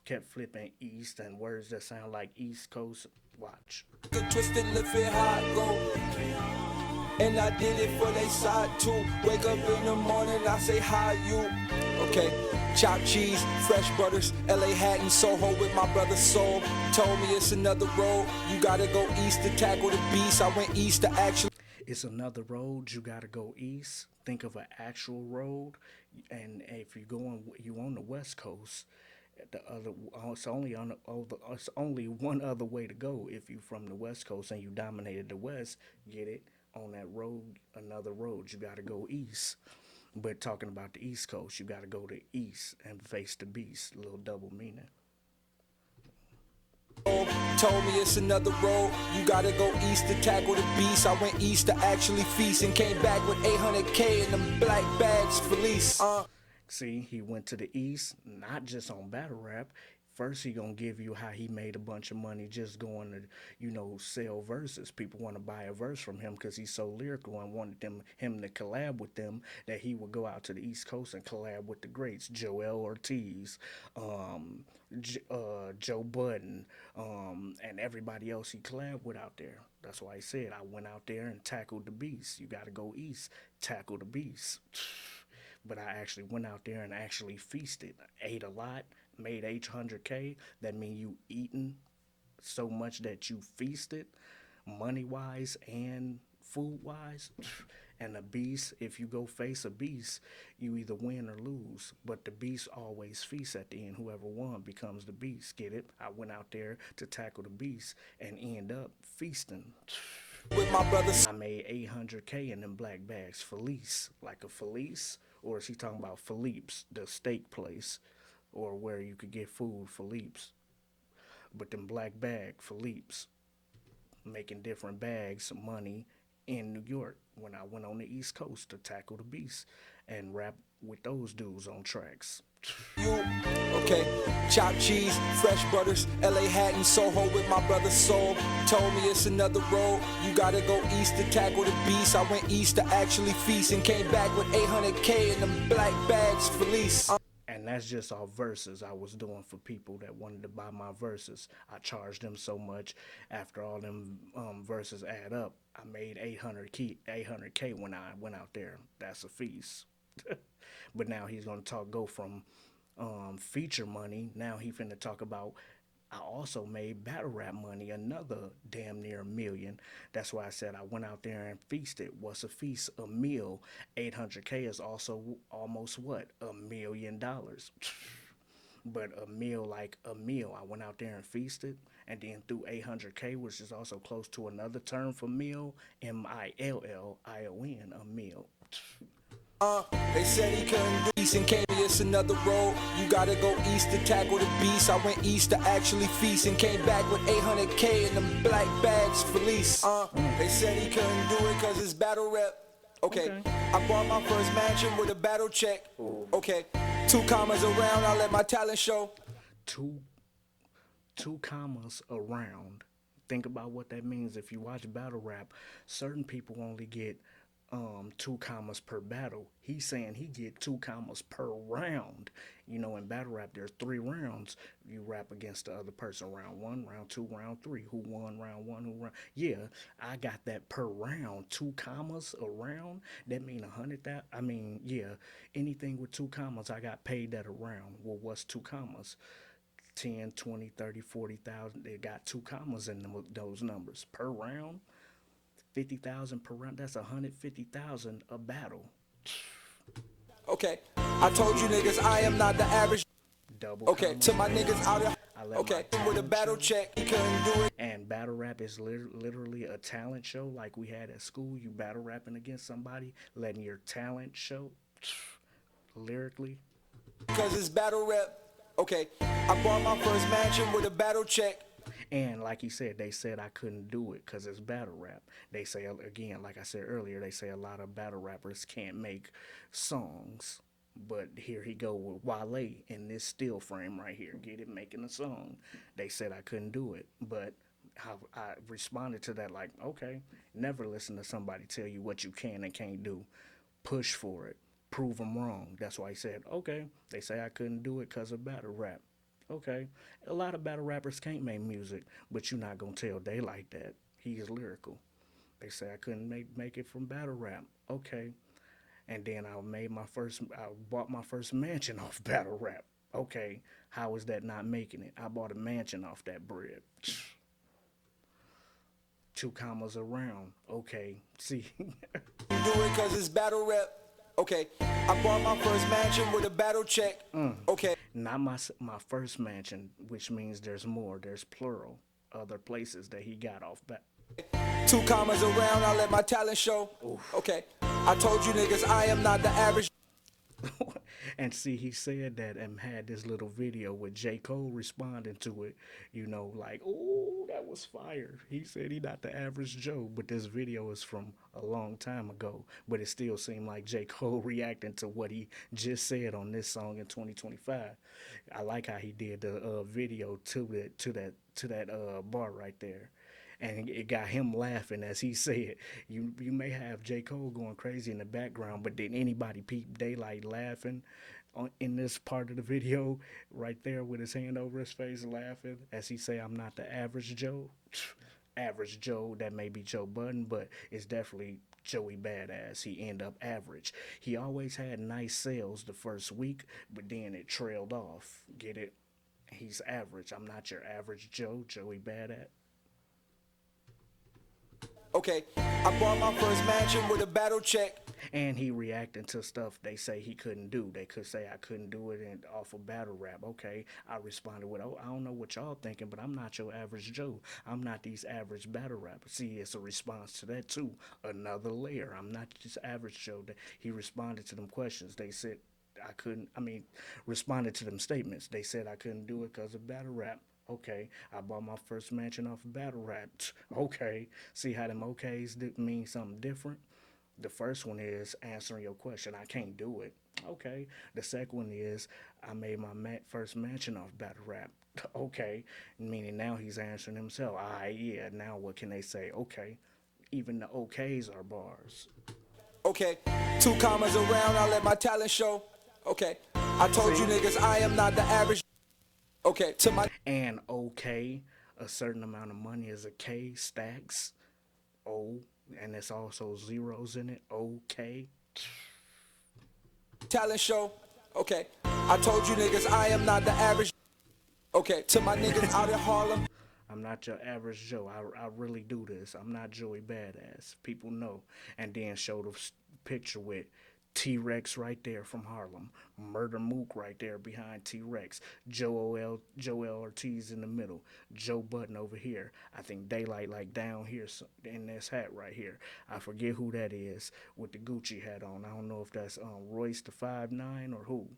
kept flipping east and words that sound like East Coast. Watch. Twisted, live it how I go. And I did it for they side too. Wake up in the morning, I say hi you. Okay, chopped cheese, fresh butters, LA Hatton, Soho with my brother Soul. Told me it's another road. You gotta go east to tackle the beast. I went east to actually. It's another road. You gotta go east. Think of an actual road, and if you on the West Coast. The other, it's only one other way to go. If you from the West Coast and you dominated the West, get it on that road. Another road. You gotta go east. But talking about the East Coast, you gotta go to east and face the beast. A little double meaning. Told me it's another road. You gotta go east to tackle the beast. I went east to actually feast and came back with 800K in them black bags for lease. See, he went to the east, not just on Battlerap. First, he gonna give you how he made a bunch of money just going to, sell verses. People want to buy a verse from him because he's so lyrical and wanted him to collab with them that he would go out to the East Coast and collab with the greats, Joel Ortiz, Joe Budden, and everybody else he collabed with out there. That's why he said, I went out there and tackled the beast. You got to go east, tackle the beast. But I actually went out there and actually feasted, ate a lot, made 800K. That mean you eating so much that you feasted, money-wise and food-wise. And a beast, if you go face a beast, you either win or lose. But the beast always feasts at the end. Whoever won becomes the beast. Get it? I went out there to tackle the beast and end up feasting. With my brothers. I made 800K in them black bags. Felice, like a Felice. Or is he talking about Philippe's, the steak place, or where you could get food, Philippe's? But them black bag, Philippe's, making different bags of money in New York when I went on the East Coast to tackle the beast and rap with those dudes on tracks. Okay, chopped cheese, fresh butters, LA Hatton, Soho with my brother Soul. Told me it's another road. You gotta go east to tackle the beast. I went east to actually feast and came back with 800K in them black bags for lease. And that's just all verses I was doing for people that wanted to buy my verses. I charged them so much. After all them verses add up, I made 800K when I went out there. That's a feast. But now he's gonna go from feature money. Now he finna talk about I also made battle rap money, another damn near $1 million. That's why I said I went out there and feasted. What's a feast? A meal. 800K is also almost what? $1 million. But a meal like a meal. I went out there and feasted, and then through 800K, which is also close to another term for meal, MILLION, a meal. They said he couldn't do east and came it's another road. You gotta go east to tackle the beast. I went east to actually feast and came back with 800K in them black bags for lease. They said he couldn't do it cause it's battle rap. Okay. I bought my first mansion with a battle check. Okay. 2 commas around, I let my talent show. Two commas around. Think about what that means. If you watch battle rap, certain people only get 2 commas per battle. He's saying he get 2 commas per round. You know, in battle rap, there's 3 rounds. You rap against the other person. Round 1, round 2, round 3. Who won round 1? Who round? Yeah, I got that per round. 2 commas a round. That mean 100,000. I mean, yeah, anything with 2 commas, I got paid that a round. Well, what's 2 commas? 10, 20, 30, 40,000. They got 2 commas in those numbers per round. 50,000 per round. That's 150,000 a battle. Okay, I told you niggas I am not the average. Double. Okay, to my niggas out there. Okay, with a battle check, he couldn't do it. And battle rap is literally a talent show like we had at school. You battle rapping against somebody, letting your talent show lyrically. Because it's battle rap. Okay, I bought my first mansion with a battle check. And like he said, they said I couldn't do it because it's battle rap. They say, again, like I said earlier, they say a lot of battle rappers can't make songs. But here he go with Wale in this still frame right here. Get it, making a song. They said I couldn't do it. But I responded to that like, okay, never listen to somebody tell you what you can and can't do. Push for it. Prove them wrong. That's why he said, okay, they say I couldn't do it because of battle rap. Okay, a lot of battle rappers can't make music, but you're not going to tell Daylyt that. He is lyrical. They say I couldn't make it from battle rap. Okay. And then I bought my first mansion off battle rap. Okay, how is that not making it? I bought a mansion off that bread. 2 commas around. Okay, see. Do it because it's battle rap. Okay, I bought my first mansion with a battle check. Okay. Not my first mansion, which means there's more. There's plural. Other places that he got off back. 2 commas around, I let my talent show. Oof. Okay, I told you niggas I am not the average. And see, he said that and had this little video with J. Cole responding to it, you know, like, oh, that was fire. He said he not the average Joe, but this video is from a long time ago, but it still seemed like J. Cole reacting to what he just said on this song in 2025. I like how he did the video to that bar right there. And it got him laughing as he said, you may have J. Cole going crazy in the background, but did anybody peep Daylyt laughing in this part of the video right there with his hand over his face laughing as he say, I'm not the average Joe? Average Joe, that may be Joe Budden, but it's definitely Joey Badass. He end up average. He always had nice sales the first week, but then it trailed off. Get it? He's average. I'm not your average Joe, Joey Badass. Okay, I bought my first mansion with a battle check. And he reacting to stuff they say he couldn't do. They could say I couldn't do it off of battle rap. Okay, I responded with, oh, I don't know what y'all thinking, but I'm not your average Joe. I'm not these average battle rappers. See, it's a response to that too. Another layer. I'm not just average Joe. He responded to them questions. They said responded to them statements. They said I couldn't do it because of battle rap. Okay, I bought my first mansion off of battle rap. Okay, see how them okays mean something different? The first one is answering your question. I can't do it. Okay. The second one is I made my first mansion off battle rap. Okay. Meaning now he's answering himself. All right, yeah. Now what can they say? Okay. Even the okays are bars. Okay. 2 commas around, I let my talent show. Okay. I told you niggas I am not the average. Okay. To my and okay, a certain amount of money is a K, stacks, O. And it's also zeros in it. Okay. Talent show. Okay. I told you niggas I am not the average. Okay. To my niggas out in Harlem. I'm not your average Joe. I really do this. I'm not Joey Badass. People know. And then show the picture with T-Rex right there from Harlem. Murder Mook right there behind T-Rex. Joel Ortiz in the middle. Joe Budden over here. I think Daylyt like down here in this hat right here. I forget who that is with the Gucci hat on. I don't know if that's Royce the 5'9" or who.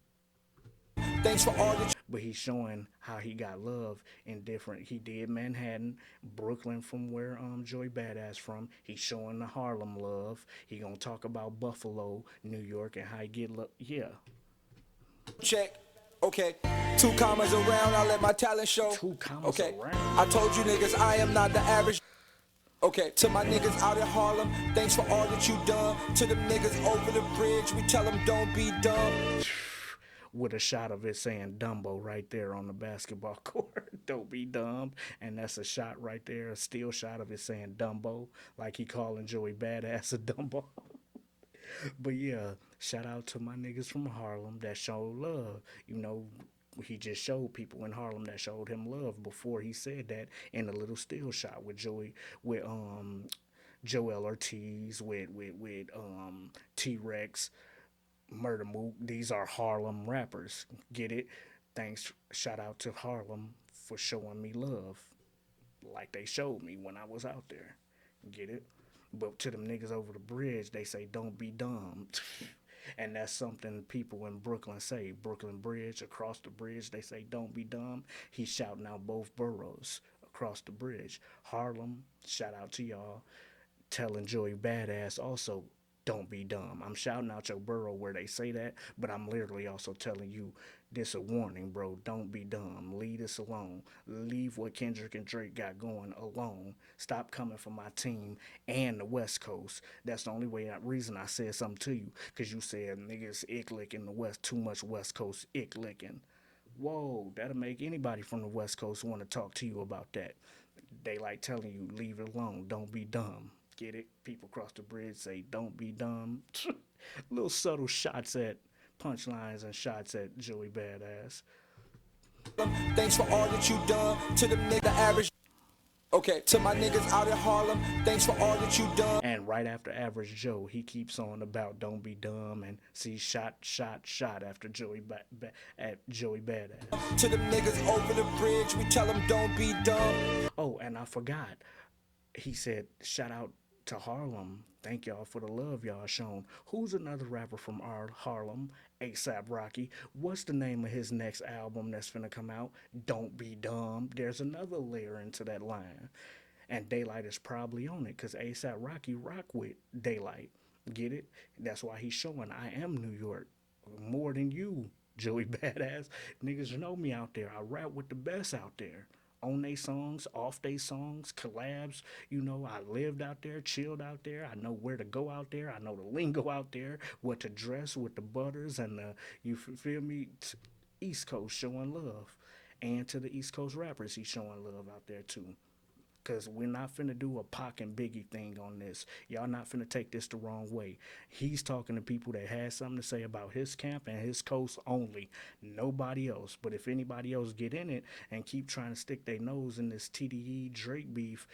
Thanks for all that. But he's showing how he got love in different. He did Manhattan, Brooklyn, from where Joey Badass from. He's showing the Harlem love. He gonna talk about Buffalo, New York, and how he get love. Yeah. Check. Okay. 2 commas around. I let my talent show. 2 commas okay. around. I told you niggas I am not the average. Okay, to my niggas out in Harlem, thanks for all that you done. To them niggas over the bridge, we tell them don't be dumb. With a shot of it saying Dumbo right there on the basketball court. Don't be dumb. And that's a shot right there, a still shot of it saying Dumbo, like he calling Joey Badass a Dumbo. But yeah, shout out to my niggas from Harlem that showed love. You know, he just showed people in Harlem that showed him love before he said that in a little still shot with Joel Ortiz, with T-Rex, Murder Mook. These are Harlem rappers. Get it? Thanks. Shout out to Harlem for showing me love like they showed me when I was out there. Get it? But to them niggas over the bridge, they say, don't be dumb. And that's something people in Brooklyn say. Brooklyn Bridge, across the bridge, they say, don't be dumb. He's shouting out both boroughs across the bridge. Harlem, shout out to y'all. Telling Joey Badass also, don't be dumb. I'm shouting out your borough where they say that, but I'm literally also telling you this a warning, bro. Don't be dumb. Leave this alone. Leave what Kendrick and Drake got going alone. Stop coming for my team and the West Coast. That's the only reason I said something to you, because you said niggas ick licking the West, too much West Coast ick licking. Whoa, that'll make anybody from the West Coast want to talk to you about that. They like telling you, leave it alone. Don't be dumb. Get it? People across the bridge say, don't be dumb. Little subtle shots at punchlines and shots at Joey Badass. Thanks for all that you done. To them nigga average. Okay, to my niggas out in Harlem, thanks for all that you done. And right after Average Joe, he keeps on about don't be dumb and see shot after Joey Badass. To them niggas over the bridge, we tell them don't be dumb. Oh, and I forgot. He said, shout out to Harlem. Thank y'all for the love y'all shown. Who's another rapper from our Harlem? ASAP Rocky. What's the name of his next album that's finna come out? Don't Be Dumb. There's another layer into that line. And Daylyt is probably on it because ASAP Rocky rock with Daylyt. Get it? That's why he's showing I am New York. More than you, Joey Badass. Niggas know me out there. I rap with the best out there. On they songs, off they songs, collabs. You know, I lived out there, chilled out there. I know where to go out there. I know the lingo out there, what to dress with the butters and the, you feel me? East Coast showing love. And to the East Coast rappers, he's showing love out there too. Because we're not finna do a Pac and Biggie thing on this. Y'all not finna take this the wrong way. He's talking to people that has something to say about his camp and his coast only. Nobody else. But if anybody else get in it and keep trying to stick their nose in this TDE Drake beef,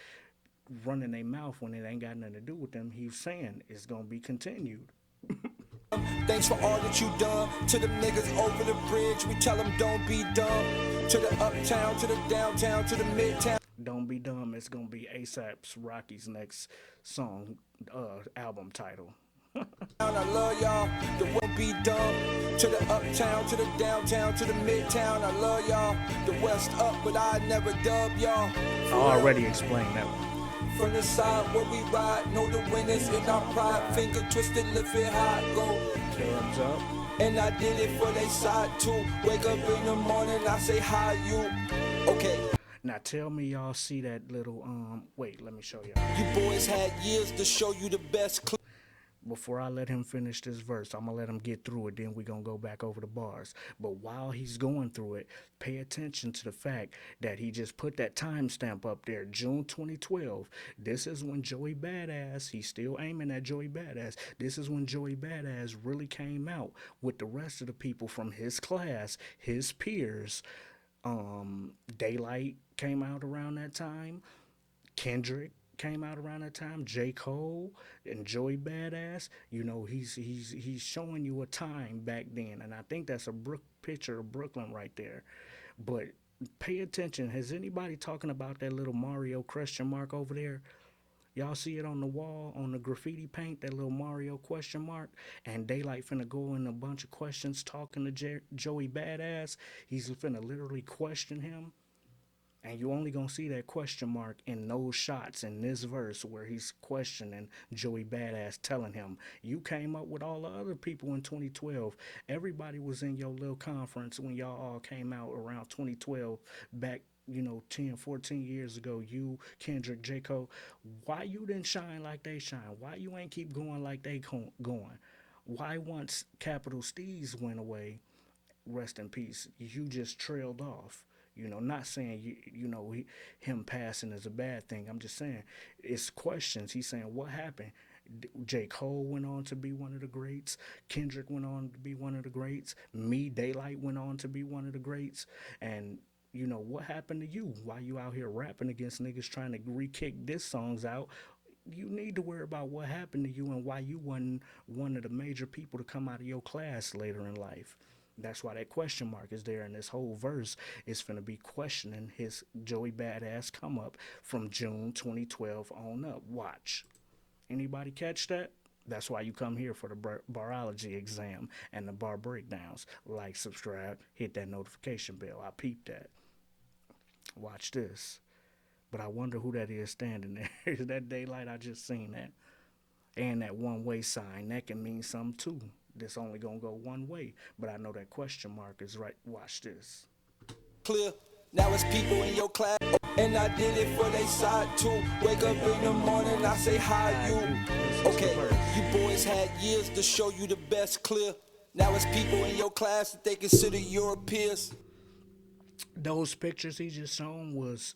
running their mouth when it ain't got nothing to do with them, he's saying it's going to be continued. Thanks for all that you done. To them niggas over the bridge, we tell them don't be dumb. To the uptown, to the downtown, to the midtown. Don't be dumb. It's gonna be ASAP's Rocky's next song, album title. I love y'all. The won't be dumb. To the uptown, to the downtown, to the midtown. I love y'all. The West up, but I never dub y'all. I already explained that one. From the side where we ride, know the winners in our pride. Finger twisted, lift it high, go. Thumbs up. And I did it for they side too. Wake up in the morning, I say HIYU. Okay. Now tell me y'all see that little, wait, let me show y'all. You boys had years to show you the best clip. Before I let him finish this verse, I'm going to let him get through it, then we're going to go back over the bars. But while he's going through it, pay attention to the fact that he just put that timestamp up there, June 2012. This is when Joey Badass, he's still aiming at Joey Badass. This is when Joey Badass really came out with the rest of the people from his class, his peers. Daylyt came out around that time. Kendrick, came out around that time, J. Cole and Joey Badass, he's showing you a time back then, and I think that's a picture of Brooklyn right there. But pay attention. Has anybody talking about that little Mario question mark over there? Y'all see it on the wall, on the graffiti paint, that little Mario question mark? And Daylyt finna go in a bunch of questions talking to Joey Badass. He's finna literally question him. And you only gonna see that question mark in those shots in this verse where he's questioning Joey Badass, telling him, you came up with all the other people in 2012. Everybody was in your little conference when y'all all came out around 2012 back, 10, 14 years ago. You, Kendrick, J. Cole, why you didn't shine like they shine? Why you ain't keep going like they going? Why once Capital Steez went away, rest in peace, you just trailed off? Not saying him passing is a bad thing. I'm just saying it's questions. He's saying what happened. J. Cole went on to be one of the greats. Kendrick went on to be one of the greats. Me, Daylyt went on to be one of the greats. And what happened to you? Why you out here rapping against niggas trying to re-kick diss songs out? You need to worry about what happened to you and why you wasn't one of the major people to come out of your class later in life. That's why that question mark is there, and this whole verse is finna be questioning his Joey Badass come up from June 2012 on up. Watch. Anybody catch that? That's why you come here for the Bar-Ology exam and the bar breakdowns. Like, subscribe, hit that notification bell. I peeped that. Watch this. But I wonder who that is standing there. Is that Daylyt? I just seen that. And that one-way sign, that can mean something too. This only gonna go one way, but I know that question mark is right. Watch this. Clear. Now it's people in your class, and I did it for they side too. Wake up in the morning, I say hi you. Okay, you boys had years to show you the best. Clear. Now it's people in your class that they consider your peers. Those pictures he just shown was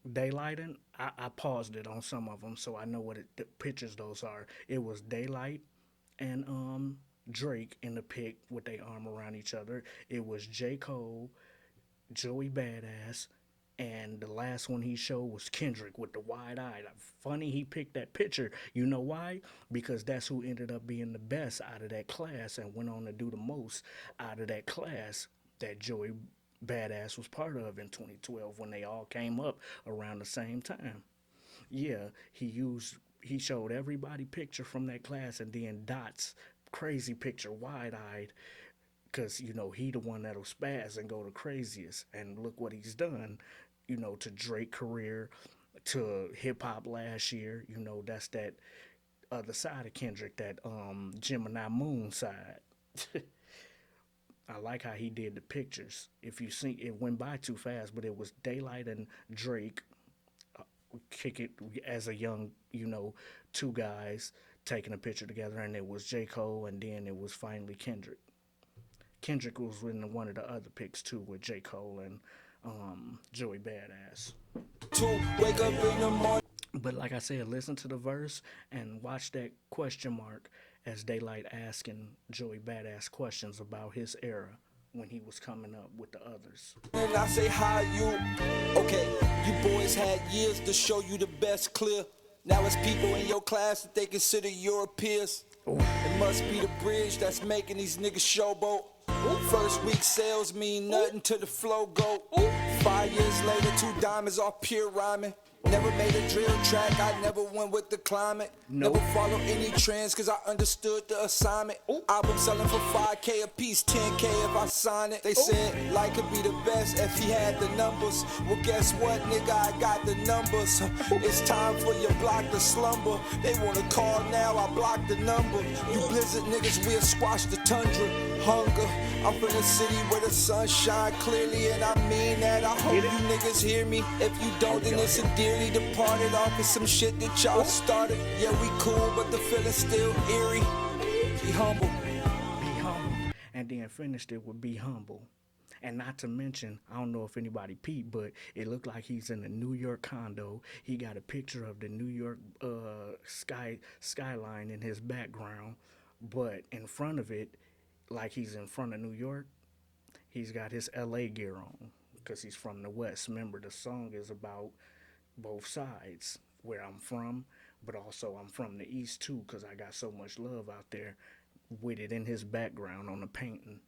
Daylyt. I paused it on some of them so I know what the pictures those are. It was Daylyt and Drake in the pic with their arm around each other. It was J. Cole, Joey Badass, and the last one he showed was Kendrick with the wide eye. Funny he picked that picture. You know why? Because that's who ended up being the best out of that class and went on to do the most out of that class that Joey Badass was part of in 2012 when they all came up around the same time. Yeah, he showed everybody picture from that class, and then Dot's crazy picture, wide-eyed, because he the one that'll spaz and go the craziest. And look what he's done, to Drake career, to hip hop last year. That's that other side of Kendrick, that Gemini Moon side. I like how he did the pictures. If you see, it went by too fast, but it was Daylyt and Drake kick it as a young, two guys taking a picture together, and it was J. Cole, and then it was finally Kendrick. Kendrick was in one of the other pics too with J. Cole and Joey Badass. Wake up in the morning. But like I said, listen to the verse and watch that question mark as Daylyt asking Joey Badass questions about his era when he was coming up with the others. And I say hi you. Okay, you boys had years to show you the best. Clear. Now it's people in your class that they consider your peers. Ooh. It must be the bridge that's making these niggas showboat. Ooh. First week sales mean nothing to the flow go. Ooh. 5 years later, 2 diamonds off pure rhyming. Never made a drill track, I never went with the climate. Nope. Never followed any trends cause I understood the assignment. Ooh. Album selling for 5K a piece, 10K if I sign it. They said Light could be the best if he had the numbers. Well guess what nigga, I got the numbers. It's time for your block to slumber. They wanna call now, I block the number. You blizzard niggas, we'll squash the tundra. Hunger, I'm from the city where the sun shine clearly, and I mean that. I hope you niggas hear me. If you don't, then it's a dearly departed off of some shit that y'all started. Yeah, we cool, but the feeling's still eerie. Be humble. Be humble. And then finished it with be humble. And not to mention, I don't know if anybody peeped, but it looked like he's in a New York condo. He got a picture of the New York skyline in his background, but in front of it, like he's in front of New York, he's got his LA gear on because he's from the West. Remember, the song is about both sides. where I'm from, but also I'm from the East too, because I got so much love out there with it in his background on the painting.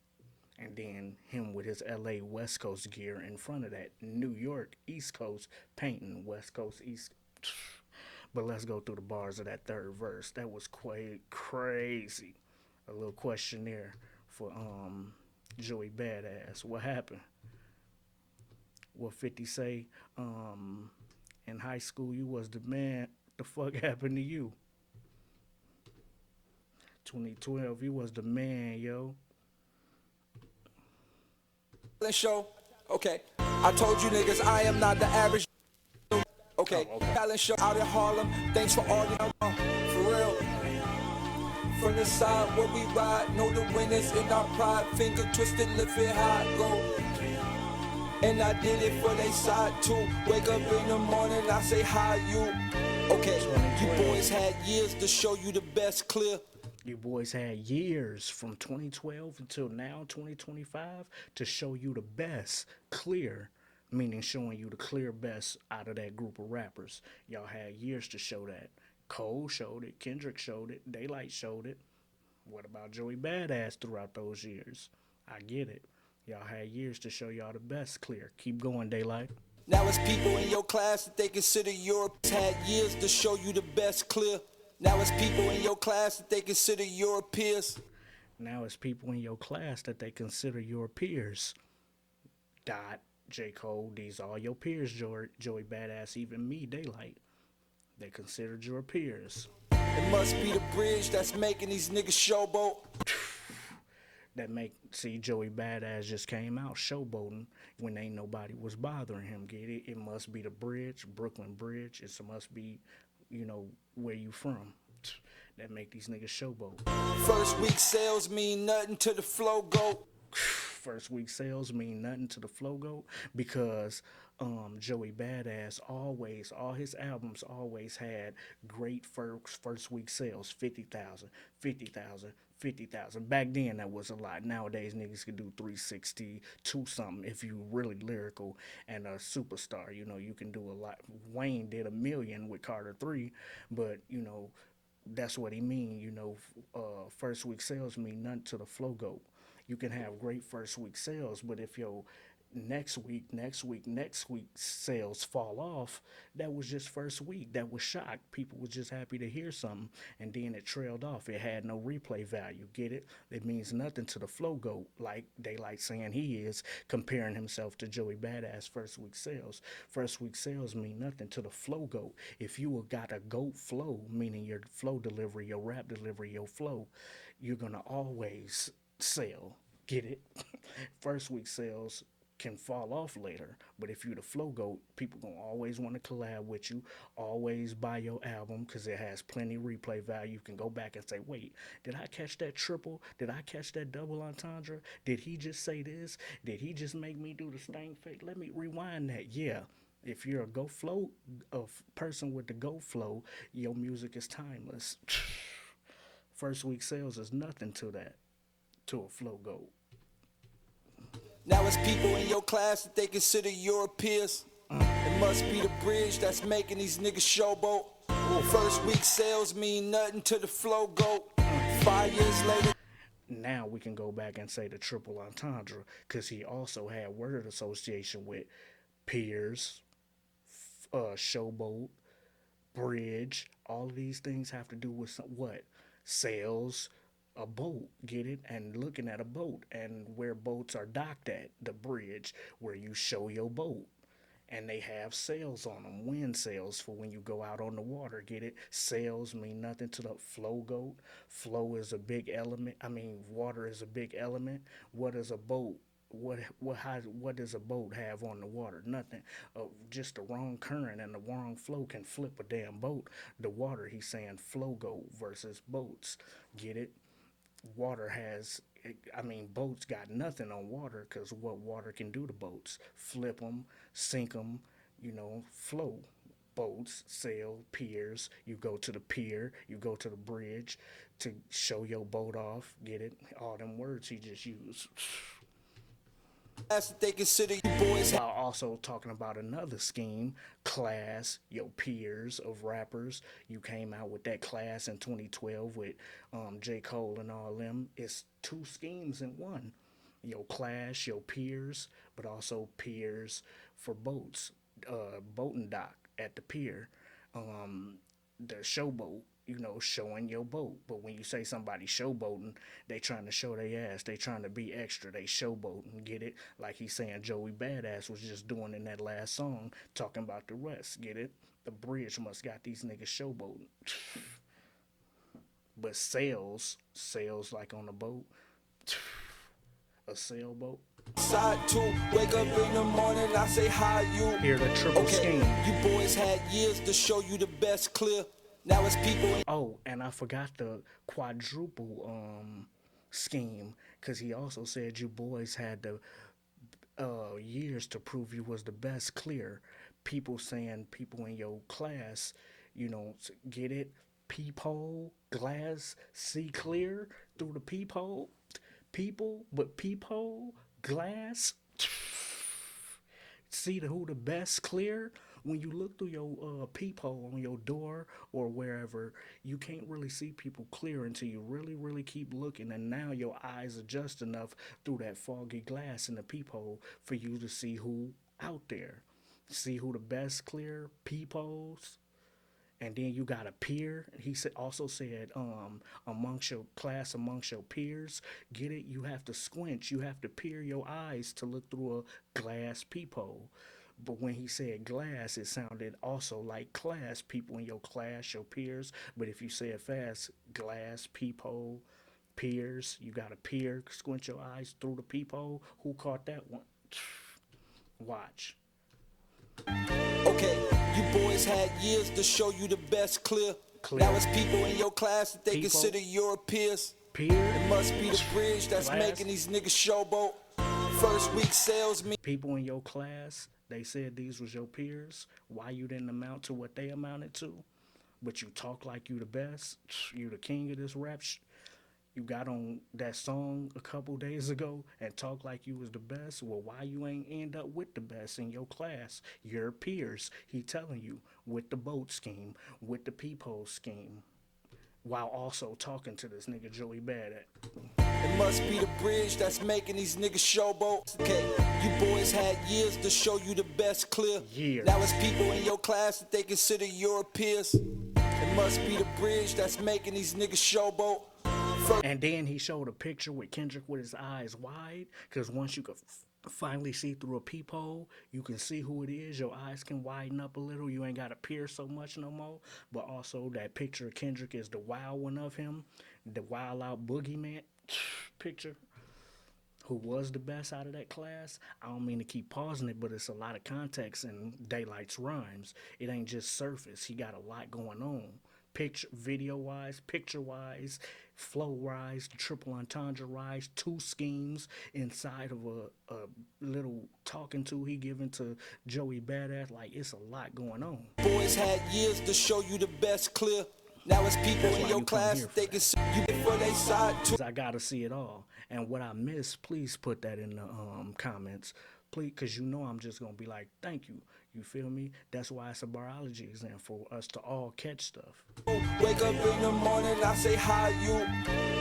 And then him with his LA West Coast gear in front of that New York East Coast painting, West Coast East. But let's go through the bars of that third verse. That was quite crazy. A little questionnaire for Joey Badass. What happened? What 50 say? In high school you was the man. The fuck happened to you? 2012 you was the man, yo. Show. Okay. I told you niggas I am not the average. Okay. Oh, okay. Talent show out in Harlem. Thanks for all the for real. From the side where we ride, know the winners in our pride. Finger twisted, lift it high, go. And I did it for they side too. Wake up in the morning, I say hi you. Okay, you boys had years to show you the best clear. You boys had years from 2012 until now, 2025, to show you the best clear, meaning showing you the clear best out of that group of rappers. Y'all had years to show that. Cole showed it, Kendrick showed it, Daylyt showed it. What about Joey Badass throughout those years? I get it. Y'all had years to show y'all the best clear. Keep going, Daylyt. Now it's people in your class that they consider your had years to show you the best clear. Now it's people in your class that they consider your peers. Now it's people in your class that they consider your peers. Dot, J. Cole, these are all your peers, Joey Badass, even me, Daylyt. They considered your peers. It must be the bridge that's making these niggas showboat. See, Joey Badass just came out showboating when ain't nobody was bothering him. Get it? It must be the bridge, Brooklyn Bridge. It must be, where you from. That make these niggas showboat. First week sales mean nothing to the flow goat. First week sales mean nothing to the flow goat because Joey Badass always, all his albums always had great first week sales, 50,000, 50,000, 50,000. Back then that was a lot. Nowadays niggas could do 360, 2 something if you really lyrical and a superstar. You can do a lot. Wayne did 1 million with Carter 3, but that's what he mean. First week sales mean nothing to the flow goat. You can have great first week sales, but if your next week sales fall off, that was just first week. That was shock. People was just happy to hear something, and then it trailed off. It had no replay value. Get it? It means nothing to the flow goat, like Daylyt saying he is, comparing himself to Joey Badass first week sales. First week sales mean nothing to the flow goat. If you got a goat flow, meaning your flow delivery, your rap delivery, your flow, you're gonna always sell. Get it? First week sales can fall off later, but if you the flow goat, people gonna always want to collab with you, always buy your album because it has plenty replay value. You can go back and say, wait, did I catch that triple? Did I catch that double entendre? Did he just say this? Did he just make me do the stank fake? Let me rewind that. Yeah. If you're a go flow, person with the go flow, your music is timeless. First week sales is nothing to that, to a flow goat. Now it's people in your class that they consider your peers. It must be the bridge that's making these niggas showboat. First week sales mean nothing to the flow goat. 5 years later. Now we can go back and say the triple entendre because he also had word association with peers, showboat, bridge. All of these things have to do with what? Sales, a boat, get it? And looking at a boat and where boats are docked at, the bridge, where you show your boat. And they have sails on them, wind sails for when you go out on the water, get it? Sails mean nothing to the flow goat. Flow is a big element. Water is a big element. What is a boat? What does a boat have on the water? Nothing. Just the wrong current and the wrong flow can flip a damn boat. The water, he's saying flow goat versus boats. Get it? Water has, boats got nothing on water because what water can do to boats? Flip them, sink them, flow. Boats, sail, piers. You go to the pier, you go to the bridge to show your boat off. Get it? All them words he just used. That's what they consider you boys. While also talking about another scheme, Class, your peers of rappers. You came out with that Class in 2012 with J. Cole and all them. It's two schemes in one. Your Class, your peers, but also peers for boats. Boating dock at the pier. The showboat, showing your boat. But when you say somebody showboating, they trying to show their ass. They trying to be extra. They showboating. Get it? Like he's saying Joey Badass was just doing in that last song, talking about the rest. Get it? The bridge must got these niggas showboating. But sales like on a boat, a sailboat. Side two, wake up in the morning, I say hi you. Hear the triple scheme. You boys had years to show you the best clear. Now it's people. Oh, and I forgot the quadruple scheme, because he also said you boys had the years to prove you was the best clear. People saying people in your class, get it? Peephole, glass, see clear through the peephole. People, but peephole, glass, see who the best clear. When you look through your peephole on your door or wherever, you can't really see people clear until you really, really keep looking. And now your eyes adjust enough through that foggy glass in the peephole for you to see who out there. See who the best clear peepholes. And then you got a peer. He also said, amongst your class, amongst your peers, get it? You have to squint. You have to peer your eyes to look through a glass peephole. But when he said glass, it sounded also like class, people in your class, your peers. But if you say it fast, glass, peephole, peers, you got a peer, squint your eyes through the peephole. Who caught that one? Watch. Okay, you boys had years to show you the best clear. Now it's people in your class that they consider your peers. It must be the bridge that's making these niggas showboat. First week sales me. People in your class, they said these was your peers. Why you didn't amount to what they amounted to? But you talk like you the best. You the king of this rap. You got on that song a couple days ago and talk like you was the best. Well, why you ain't end up with the best in your class? Your peers, he telling you, with the boat scheme, with the peephole scheme, while also talking to this nigga Joey Badass. It must be the bridge that's making these niggas showboat. Okay, you boys had years to show you the best clear. Years. Now it's people in your class that they consider your peers. It must be the bridge that's making these niggas showboat. And then he showed a picture with Kendrick with his eyes wide, because once you could finally see through a peephole, you can see who it is. Your eyes can widen up a little. You ain't got to peer so much no more. But also that picture of Kendrick is the wild one of him, the wild out boogeyman picture, who was the best out of that class. I don't mean to keep pausing it, but it's a lot of context in Daylyt's rhymes. It ain't just surface. He got a lot going on. Picture, video-wise, picture-wise, flow-wise, triple entendre wise, two schemes inside of a little talking to he giving to Joey Badass. Like, it's a lot going on. Boys had years to show you the best clear. Now it's people in your class they can see you before they side too. I gotta see it all. And what I missed, please put that in the comments. Please, because I'm just gonna be like, thank you. You feel me? That's why it's a Bar-Ology exam, for us to all catch stuff. Wake up in the morning, I say hi you.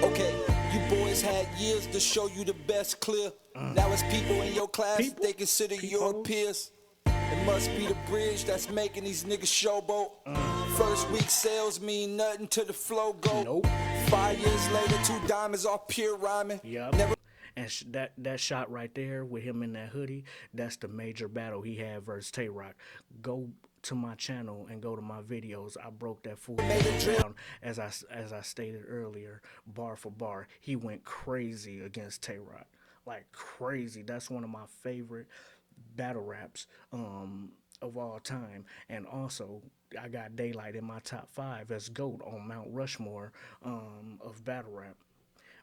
Okay, you boys had years to show you the best clear. Now it's people in your class they consider your peers. It must be the bridge that's making these niggas showboat. First week sales mean nothing to the flow go. Nope. 5 years later, 2 diamonds off pure rhyming. Yep. Never. And that shot right there with him in that hoodie, that's the major battle he had versus Tay-Rock. Go to my channel and go to my videos. I broke that fool down as I stated earlier, bar for bar. He went crazy against Tay-Rock, like crazy. That's one of my favorite battle raps of all time. And also, I got Daylyt in my top 5 as GOAT on Mount Rushmore of battle rap.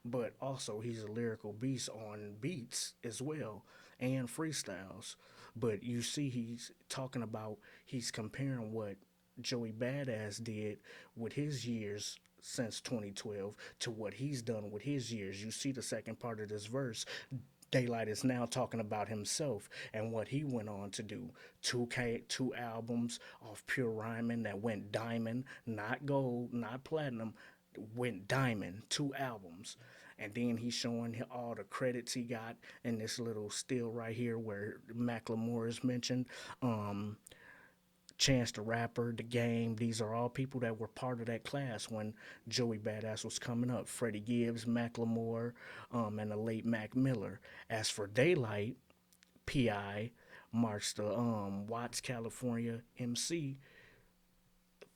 But also, he's a lyrical beast on beats as well and freestyles. But you see, he's talking about, he's comparing what Joey Badass did with his years since 2012 to what he's done with his years. You see the second part of this verse. Daylyt is now talking about himself and what he went on to do. Two albums of pure rhyming that went diamond, not gold, not platinum, went diamond. 2 albums. And then he's showing all the credits he got in this little still right here where Macklemore is mentioned. Chance the Rapper, The Game, these are all people that were part of that class when Joey Badass was coming up. Freddie Gibbs, Macklemore, and the late Mac Miller. As for Daylyt, P.I. marks the Watts, California MC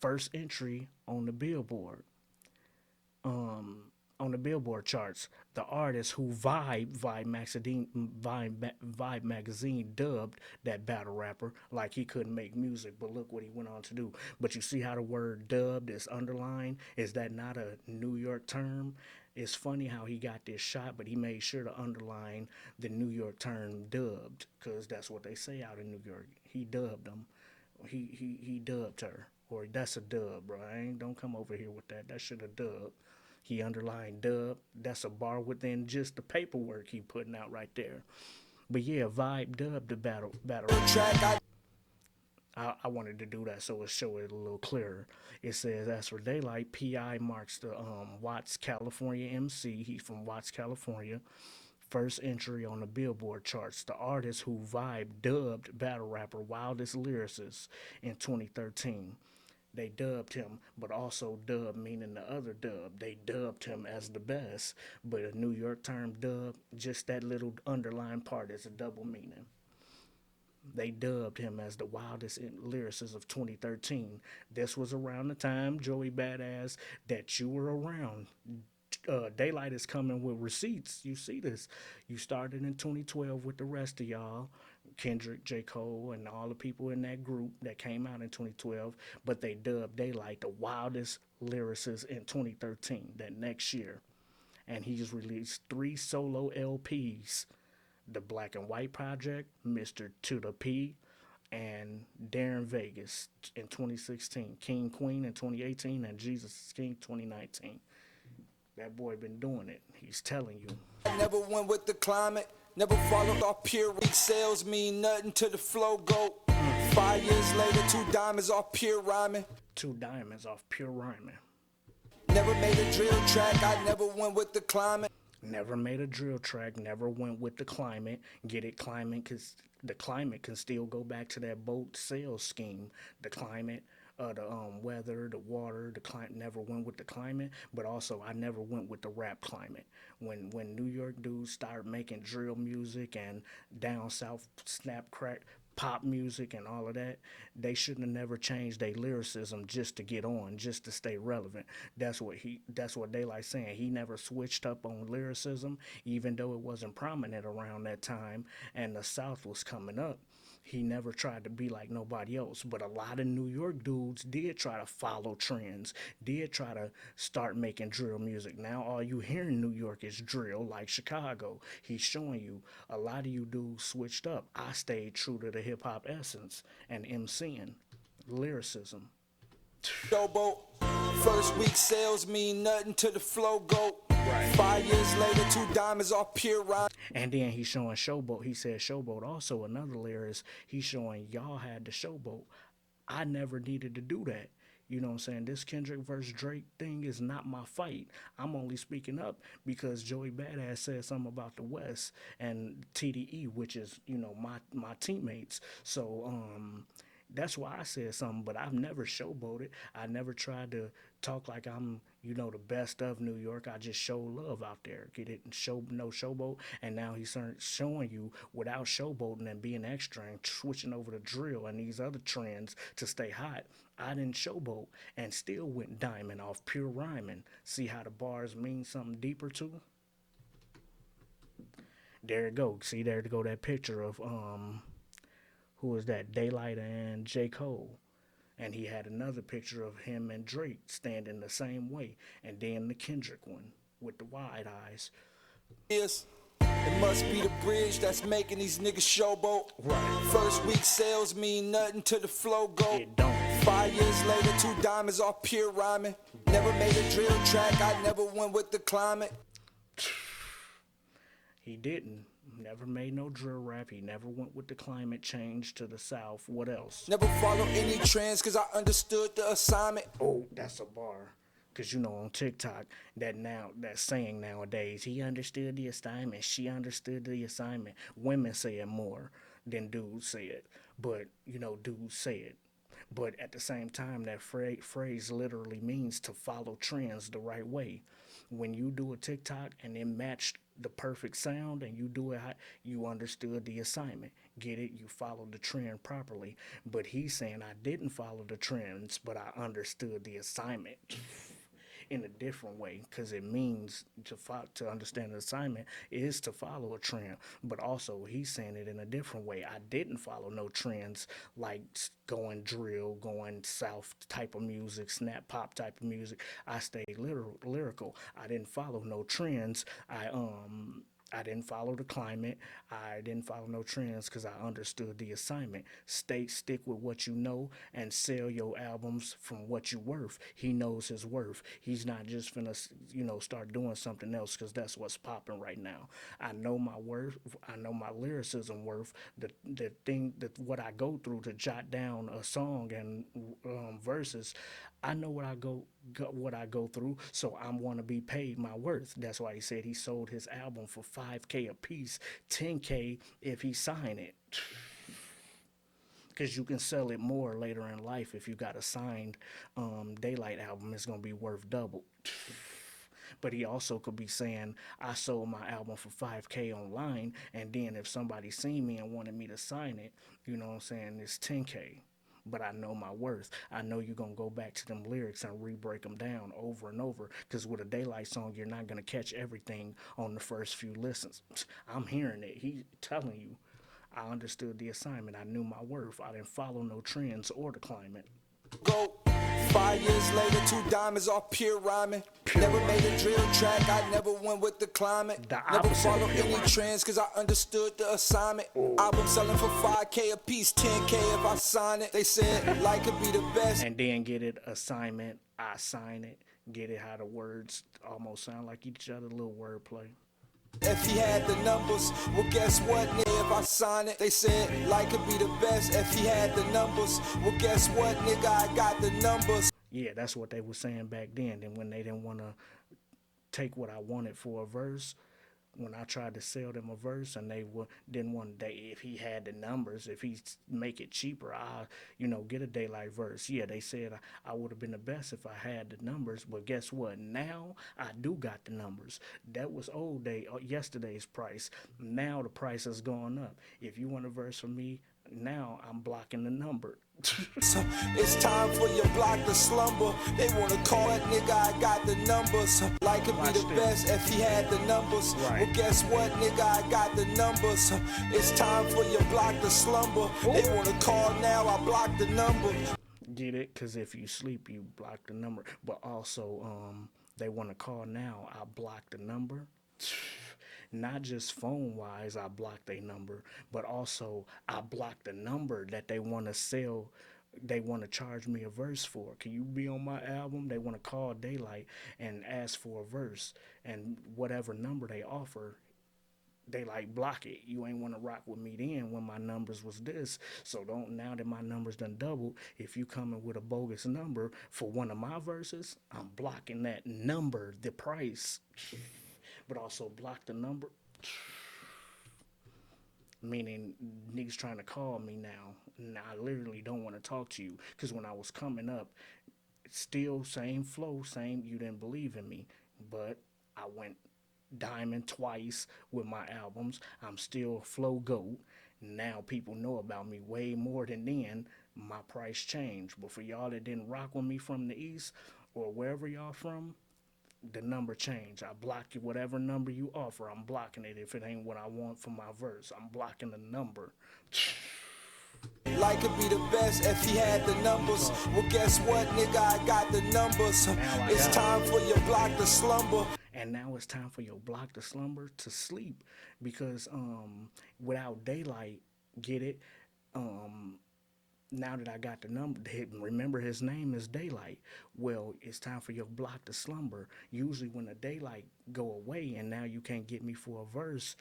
first entry on the Billboard. On the Billboard charts, the artist who Vibe magazine dubbed that battle rapper like he couldn't make music, but look what he went on to do. But you see how the word dubbed is underlined? Is that not a New York term? It's funny how he got this shot, but he made sure to underline the New York term dubbed, because that's what they say out in New York. He dubbed them. He dubbed her. Or that's a dub, bro. Don't come over here with that. That should have dubbed. He underlined dub. That's a bar within just the paperwork he putting out right there. But yeah, Vibe dubbed the battle track. I wanted to do that so it show it a little clearer. It says, as for Daylyt, P.I. marks the Watts, California MC. He's from Watts, California. First entry on the Billboard charts. The artist who Vibe dubbed battle rapper wildest lyricist in 2013. They dubbed him, but also dub meaning the other dub. They dubbed him as the best, but a New York term dub, just that little underlined part is a double meaning. They dubbed him as the wildest lyricist of 2013. This was around the time, Joey Badass, that you were around. Daylyt is coming with receipts. You see this. You started in 2012 with the rest of y'all. Kendrick, J. Cole, and all the people in that group that came out in 2012, but they dubbed Daylyt the wildest lyricist in 2013, that next year. And he's released 3 solo LPs, The Black and White Project, Mr. To the P, and Darren Vegas in 2016, King Queen in 2018, and Jesus is King 2019. That boy been doing it. He's telling you. I never went with the climate. Never followed off pure weak sales, mean nothing to the flow go. 5 years later, 2 diamonds off pure rhyming. 2 diamonds off pure rhyming. Never made a drill track, I never went with the climate. Never made a drill track, never went with the climate. Get it, climate, because the climate can still go back to that boat sales scheme. The climate, the weather, the water, the climate, never went with the climate, but also I never went with the rap climate. When New York dudes start making drill music and down south snap crack pop music and all of that, they shouldn't have never changed their lyricism just to get on, just to stay relevant. That's what Daylyt saying. He never switched up on lyricism, even though it wasn't prominent around that time and the South was coming up. He never tried to be like nobody else, but a lot of New York dudes did try to follow trends, did try to start making drill music. Now all you hear in New York is drill, like Chicago. He's showing you a lot of you dudes switched up. I stayed true to the hip-hop essence and MCing, lyricism. Showboat, first week sales mean nothing to the flow go. Right. 5 years later, 2 diamonds off pure rhyme. And then he's showing Showboat. He said Showboat. Also, another lyricist, he's showing y'all had the Showboat. I never needed to do that. You know what I'm saying? This Kendrick versus Drake thing is not my fight. I'm only speaking up because Joey Badass said something about the West and TDE, which is, you know, my teammates. So, that's why I said something, but I've never showboated. I never tried to talk like I'm, you know, the best of New York. I just show love out there. Get it? No showboat. And now he's showing you without showboating and being extra and switching over to drill and these other trends to stay hot. I didn't showboat and still went diamond off pure rhyming. See how the bars mean something deeper too? There it go. See, there to go that picture of, who is that? Daylyt and J. Cole. And he had another picture of him and Drake standing the same way. And then the Kendrick one with the wide eyes. Yes, it must be the bridge that's making these niggas showboat. Right. First week sales mean nothing to the flow go. It don't. 5 years later, 2 diamonds off pure rhyming. Never made a drill track, I never went with the climate. He didn't. Never made no drill rap. He never went with the climate change to the south. What else? Never follow any trends cause I understood the assignment. Oh, that's a bar. Cause you know on TikTok that saying nowadays, he understood the assignment, she understood the assignment. Women say it more than dudes say it, but you know dudes say it. But at the same time, that phrase literally means to follow trends the right way. When you do a TikTok and it matched the perfect sound and you do it, you understood the assignment. Get it? You followed the trend properly. But he's saying I didn't follow the trends, but I understood the assignment in a different way because it means to understand the assignment is to follow a trend, but also he's saying it in a different way. I didn't follow no trends like going drill, going south type of music, snap pop type of music. I stayed lyrical. I didn't follow no trends. I didn't follow the climate. I didn't follow no trends because I understood the assignment. Stick with what you know and sell your albums from what you worth. He knows his worth. He's not just finna, start doing something else because that's what's popping right now. I know my worth. I know my lyricism worth. The thing that what I go through to jot down a song and verses. I know what I go through, so I want to be paid my worth. That's why he said he sold his album for 5K a piece, 10K if he signed it. Because you can sell it more later in life if you got a signed Daylyt album. It's gonna be worth double. But he also could be saying I sold my album for 5K online, and then if somebody seen me and wanted me to sign it, you know what I'm saying, it's 10K. But I know my worth. I know you're going to go back to them lyrics and re-break them down over and over. Because with a Daylyt song, you're not going to catch everything on the first few listens. I'm hearing it. He telling you. I understood the assignment. I knew my worth. I didn't follow no trends or the climate. Go. 5 years later, 2 diamonds off pure rhyming. Never made a drill track, I never went with the climate. Never followed any trends cause I understood the assignment. Album selling for 5K a piece, 10K if I sign it. They said like could be the best. And then get it assignment, I sign it. Get it how the words almost sound like each other, little wordplay. If he had the numbers, well guess what, nigga, if I sign it. They said like could be the best if he had the numbers. Well guess what, nigga, I got the numbers. Yeah, that's what they were saying back then. And when they didn't want to take what I wanted for a verse, when I tried to sell them a verse and didn't want if he had the numbers, if he make it cheaper, I get a Daylyt verse. Yeah, they said I would have been the best if I had the numbers, but guess what? Now I do got the numbers. That was yesterday's price. Now the price has gone up. If you want a verse from me, now I'm blocking the number. So it's time for your block to slumber. They wanna call that nigga, I got the numbers. Like could be the best if he had the numbers. Right. Well guess what, nigga, I got the numbers. It's time for your block to slumber. They wanna call now, I block the number. Get it? Because if you sleep, you block the number. But also, they want to call now, I block the number. Not just phone wise, I block their number, but also I block the number that they want to sell. They want to charge me a verse for. Can you be on my album? They want to call Daylyt and ask for a verse, and whatever number they offer, they block it. You ain't want to rock with me then when my numbers was this. So don't, now that my numbers done doubled, if you coming with a bogus number for one of my verses, I'm blocking that number, the price. But also block the number, meaning niggas trying to call me now. I literally don't want to talk to you because when I was coming up, still same flow, same, you didn't believe in me, but I went diamond twice with my albums. I'm still flow goat. Now people know about me way more than then. My price changed. But for y'all that didn't rock with me from the east or wherever y'all from, the number change. I block you, whatever number you offer, I'm blocking it. If it ain't what I want for my verse, I'm blocking the number. Like could be the best if he had the numbers. Well guess what, nigga, I got the numbers. It's time for your block to slumber. And now it's time for your block to slumber to sleep. Because without Daylyt, get it? Now that I got the number, remember his name is Daylyt. Well, it's time for your block to slumber. Usually when the Daylyt go away and now you can't get me for a verse,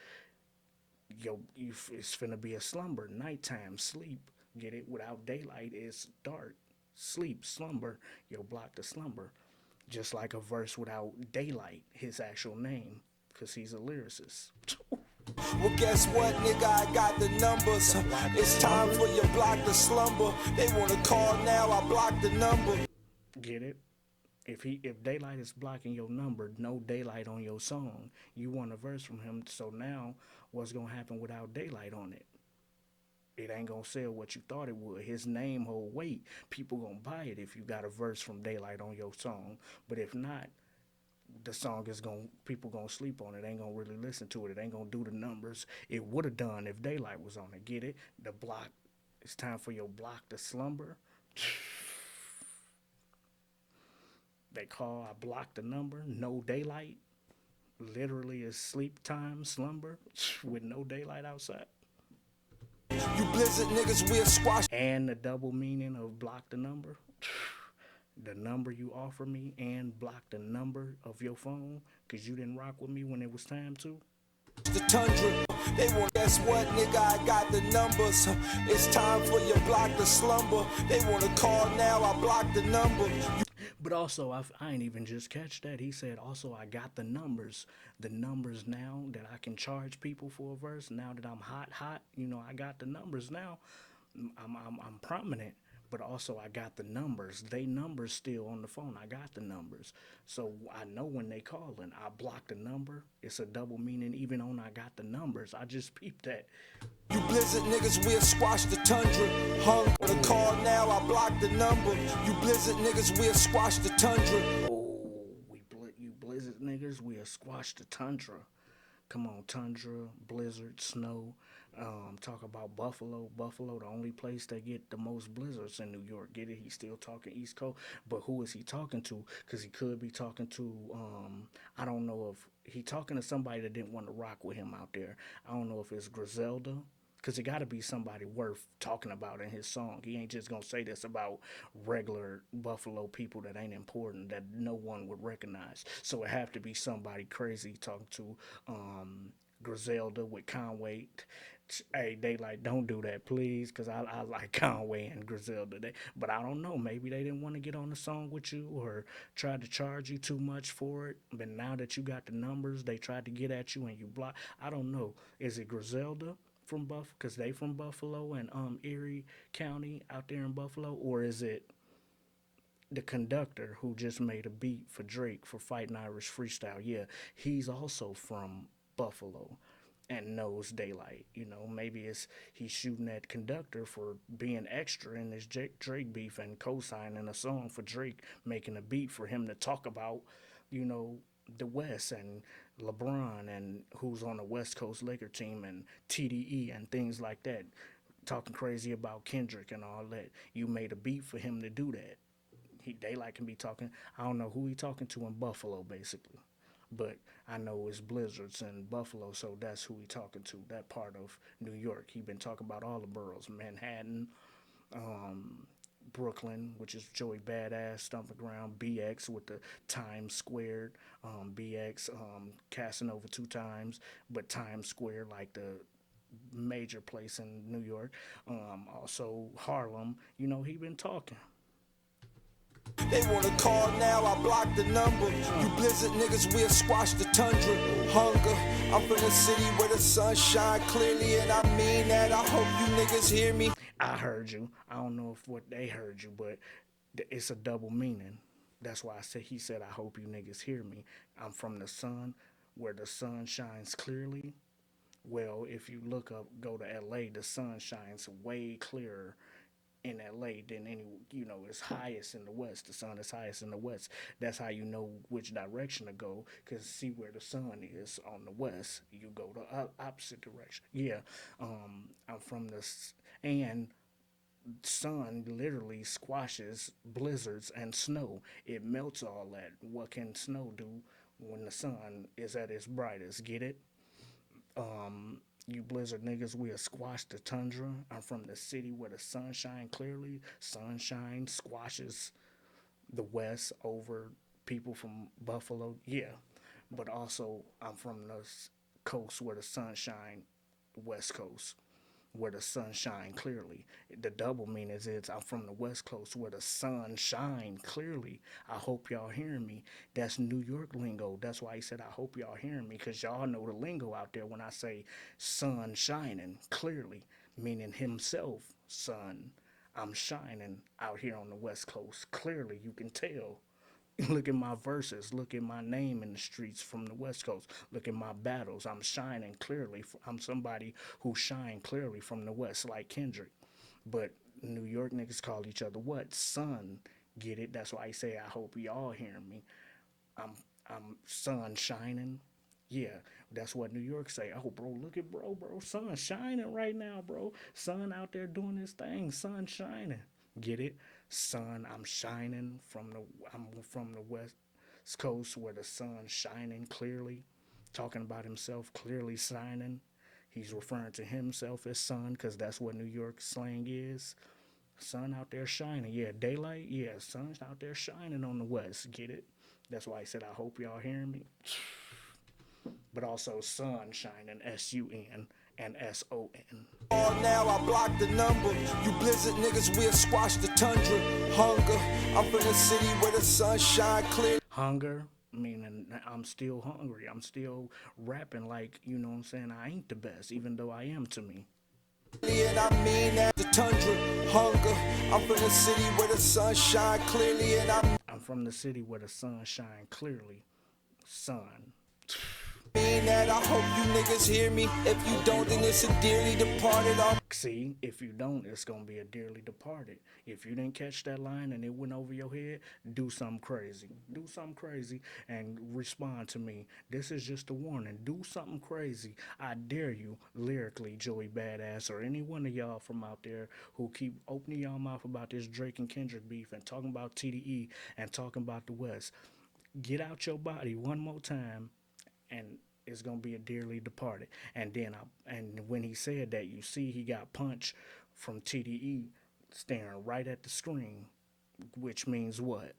It's finna be a slumber, nighttime, sleep. Get it? Without daylight, it's dark. Sleep, slumber. Yo, block the slumber. Just like a verse without daylight, his actual name, because he's a lyricist. Well, guess what, nigga? I got the numbers. It's time for your block to slumber. They wanna call now, I block the number. Get it? If daylight is blocking your number, no daylight on your song. You want a verse from him, so now what's gonna happen without daylight on it? It ain't gonna sell what you thought it would. His name hold weight. People gonna buy it if you got a verse from daylight on your song. But if not, the song is gonna people gonna sleep on it. Ain't gonna really listen to it. It ain't gonna do the numbers it would have done if daylight was on it. Get it? The block. It's time for your block to slumber. They call I block the number. No daylight. Literally is sleep time, slumber with no daylight outside. You blizzard niggas, we'll squash. And the double meaning of block the number. The number you offer me and block the number of your phone because you didn't rock with me when it was time to. The tundra, they want, guess what, nigga? I got the numbers. It's time for your block to slumber. They wanna call now, I block the number. But also, I ain't even just catch that. He said, also, I got the numbers. The numbers now that I can charge people for a verse. Now that I'm hot, I got the numbers now. I'm prominent. But also, I got the numbers. They numbers still on the phone. I got the numbers. So I know when they calling. I block the number. It's a double meaning even on I got the numbers. I just peeped that. You blizzard niggas, we'll squash the tundra. Hung for the call now, I block the number. You blizzard niggas, we'll squash the tundra. Oh, you blizzard niggas, we'll squash the tundra. Come on, tundra, blizzard, snow. Talk about Buffalo. Buffalo, the only place they get the most blizzards in New York. Get it? He's still talking East Coast. But who is he talking to? Because he could be talking to, I don't know if he talking to somebody that didn't want to rock with him out there. I don't know if it's Griselda. Because it got to be somebody worth talking about in his song. He ain't just going to say this about regular Buffalo people that ain't important, that no one would recognize. So it have to be somebody crazy talking to Griselda with Conway. Hey, Daylyt, don't do that, please, because I like Conway and Griselda. But I don't know. Maybe they didn't want to get on the song with you or tried to charge you too much for it. But now that you got the numbers, they tried to get at you and you block. I don't know. Is it Griselda from Buffalo? Because they from Buffalo and Erie County out there in Buffalo? Or is it the conductor who just made a beat for Drake for Fighting Irish Freestyle? Yeah, he's also from Buffalo and knows Daylyt. Maybe he's shooting that conductor for being extra in this Drake beef and co-signing a song for Drake, making a beat for him to talk about, the West and LeBron and who's on the West Coast Laker team and TDE and things like that, talking crazy about Kendrick and all that. You made a beat for him to do that. Daylyt can be talking. I don't know who he talking to in Buffalo, basically. But I know it's blizzards in Buffalo, so that's who he talking to, that part of New York. He been talking about all the boroughs, Manhattan, Brooklyn, which is Joey Badass, Stomping Ground, BX with the Times Squared, BX, Casanova 2 times, but Times Square, like the major place in New York. Also Harlem, he been talking. They wanna call now, I block the number. You blizzard niggas, we'll squash the tundra. Hunger, I'm from the city where the sun shine clearly, and I mean that. I hope you niggas hear me. I heard you. I don't know if what they heard you, but it's a double meaning. That's why he said, I hope you niggas hear me. I'm from the sun where the sun shines clearly. Well, if you go to LA, the sun shines way clearer in LA than it's highest in the West. The sun is highest in the West. That's how you know which direction to go, because see where the sun is on the West, you go the opposite direction. Yeah, I'm from and sun literally squashes blizzards and snow. It melts all that. What can snow do when the sun is at its brightest? Get it? You blizzard niggas, we'll squash the tundra. I'm from the city where the sun shine clearly. Sunshine squashes the West over people from Buffalo. Yeah. But also, I'm from the coast where the sun shine West Coast where the sun shine clearly. The double meaning is I'm from the West Coast where the sun shine clearly. I hope y'all hearing me. That's New York lingo. That's why he said I hope y'all hearing me, because y'all know the lingo out there when I say sun shining clearly, meaning himself, sun. I'm shining out here on the West Coast. Clearly, you can tell. Look at my verses. Look at my name in the streets from the West Coast. Look at my battles. I'm shining clearly. I'm somebody who shine clearly from the West, like Kendrick. But New York niggas call each other what? Sun. Get it? That's why I say I hope y'all hearing me. I'm I'm sun shining. Yeah, that's what New York say. Oh, bro, look at bro, sun shining right now, bro. Sun out there doing his thing. Sun shining. Get it? Sun, I'm shining I'm from the West Coast where the sun's shining clearly, talking about himself clearly shining. He's referring to himself as sun because that's what New York slang is. Sun out there shining. Yeah, daylight. Yeah, sun's out there shining on the west. Get it? That's why I said I hope y'all hearing me. But also sun shining, SUN and SON. Now I block the number. You blizzard niggas will squash the tundra. Hunger. I'm from the city where the sun shine clear. Hunger, meaning I'm still hungry. I'm still rapping like, you know what I'm saying, I ain't the best, even though I am to me. And I mean that the tundra. Hunger. I'm from the city where the sun shine clearly, and I'm from the city where the sun shine clearly. Sun. mean that. I hope you niggas hear me. If you don't, then it's a dearly departed. See, if you don't, it's gonna be a dearly departed. If you didn't catch that line and it went over your head, do something crazy. Do something crazy and respond to me. This is just a warning. Do something crazy. I dare you, lyrically, Joey Badass, or any one of y'all from out there who keep opening y'all mouth about this Drake and Kendrick beef and talking about TDE and talking about the West. Get out your body one more time and it's gonna be a dearly departed. And then when he said that, you see he got punched from TDE staring right at the screen, which means what?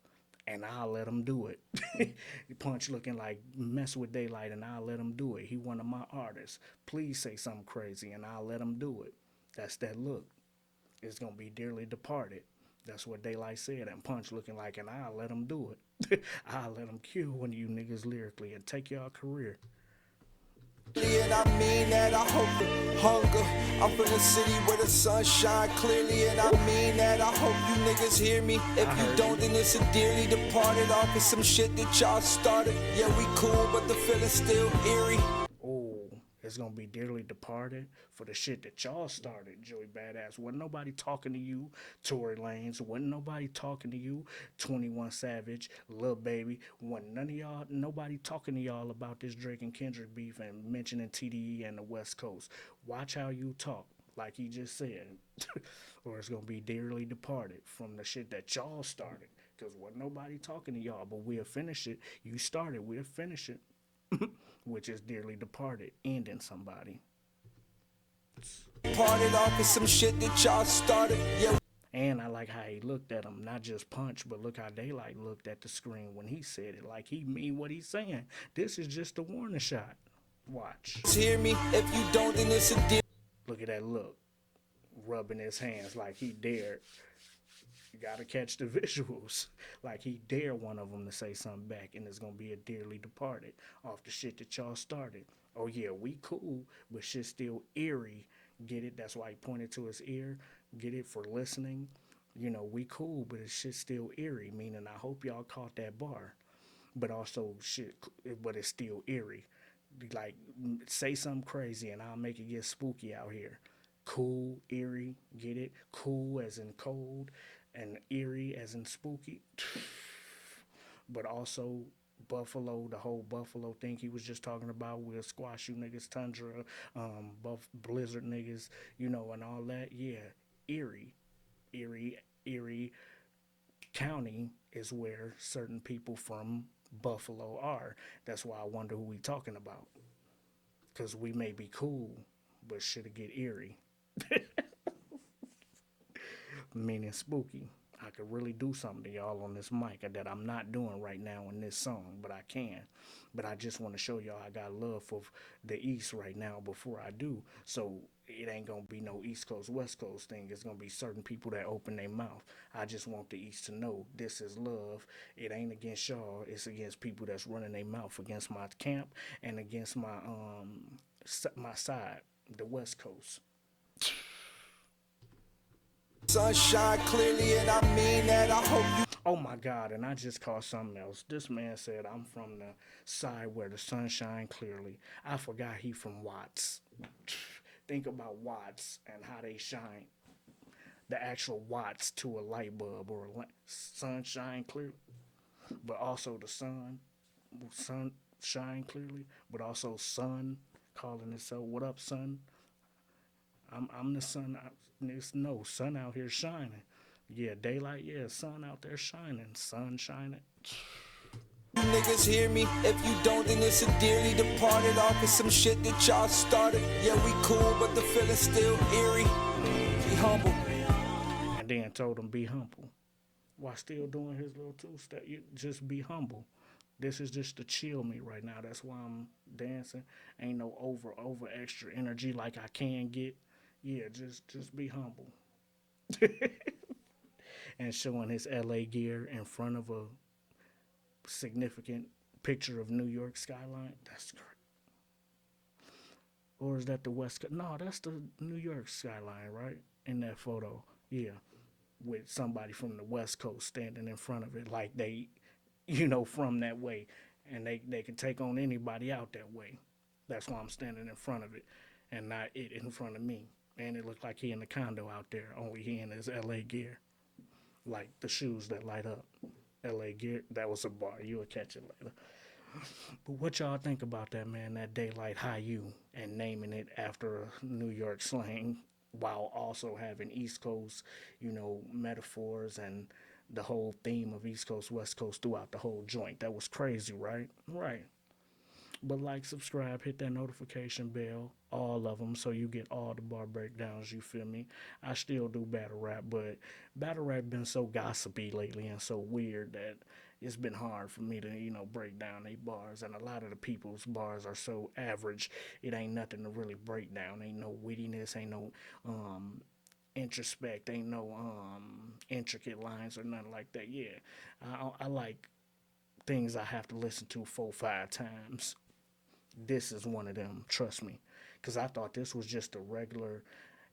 And I'll let him do it. Punch looking like mess with Daylyt, and I'll let him do it. He one of my artists. Please say something crazy, and I'll let him do it. That's that look. It's gonna be dearly departed. That's what Daylyt said, and Punch looking like, and I'll let him do it. I'll let him kill one of you niggas lyrically and take y'all career. And I mean that. I hope the hunger. I'm from the city where the sun shine clearly, and I mean that. I hope you niggas hear me. If you don't, then it's a dearly departed off of some shit that y'all started. Yeah, we cool, but the feeling's still eerie. Oh, it's gonna be dearly departed for the shit that y'all started, Joey Badass. Wasn't nobody talking to you, Tory Lanez. Wasn't nobody talking to you, 21 Savage, Lil Baby. Wasn't none of y'all, nobody talking to y'all about this Drake and Kendrick beef and mentioning TDE and the West Coast. Watch how you talk, like he just said, or it's gonna be dearly departed from the shit that y'all started. Cause wasn't nobody talking to y'all, but we'll finish it. You started, we'll finish it. Which is dearly departed, ending somebody. Parted off of some shit that y'all started. Yeah. And I like how he looked at him, not just Punch, but look how Daylyt looked at the screen when he said it. Like he mean what he's saying. This is just a warning shot. Watch. Hear me. If you don't, then it's a deal. Look at that look. Rubbing his hands like he dared. You gotta catch the visuals. Like he dare one of them to say something back, and it's gonna be a dearly departed off the shit that y'all started. Oh yeah, we cool, but shit's still eerie. Get it? That's why he pointed to his ear. Get it? For listening. You know, we cool, but it's shit still eerie. Meaning, I hope y'all caught that bar. But also, shit, but it's still eerie. Like, say something crazy, and I'll make it get spooky out here. Cool, eerie. Get it? Cool as in cold, and eerie as in spooky. But also Buffalo, the whole Buffalo thing he was just talking about, will squash you niggas, tundra, blizzard niggas, you know, and all that. Yeah, Erie County is where certain people from Buffalo are. That's why I wonder who we talking about. Because we may be cool, but shit'll get eerie. Meaning spooky. I could really do something to y'all on this mic that I'm not doing right now in this song, but I can. But I just want to show y'all I got love for the East right now before I do. So it ain't gonna be no East Coast, West Coast thing. It's gonna be certain people that open their mouth. I just want the East to know this is love. It ain't against y'all. It's against people that's running their mouth against my camp and against my side, the West Coast. Sunshine clearly, and I mean that. I hope you. Oh my God, and I just caught something else. This man said, I'm from the side where the sun shine clearly. I forgot he from Watts. Think about Watts and how they shine. The actual watts to a light bulb or sun shine clearly. But also the sun shine clearly. But also sun calling itself, what up, sun? I'm the sun. There's no sun out here shining. Yeah, daylight. Yeah, sun out there shining. Sun shining. You niggas hear me? If you don't, then it's a dearly departed off of some shit that y'all started. Yeah, we cool, but the feeling's still eerie. Be humble. And then told him be humble. While still doing his little two-step, you just be humble. This is just to chill me right now. That's why I'm dancing. Ain't no over extra energy like I can get. Yeah, just be humble. And showing his LA gear in front of a significant picture of New York skyline. That's great. Or is that the West Coast? No, that's the New York skyline, right? In that photo. Yeah. With somebody from the West Coast standing in front of it like they, from that way. And they can take on anybody out that way. That's why I'm standing in front of it and not it in front of me. And it looked like he in the condo out there, only he in his LA gear. Like the shoes that light up. LA gear, that was a bar. You'll catch it later. But what y'all think about that, man? That Daylyt HIYU and naming it after a New York slang while also having East Coast, metaphors and the whole theme of East Coast, West Coast throughout the whole joint. That was crazy, right? Right. But like, subscribe, hit that notification bell, all of them, so you get all the bar breakdowns, you feel me? I still do battle rap, but battle rap been so gossipy lately and so weird that it's been hard for me to, break down they bars. And a lot of the people's bars are so average, it ain't nothing to really break down. Ain't no wittiness, ain't no introspect, ain't no intricate lines or nothing like that. Yeah, I like things I have to listen to 4-5 times. This is one of them, trust me. Because I thought this was just a regular,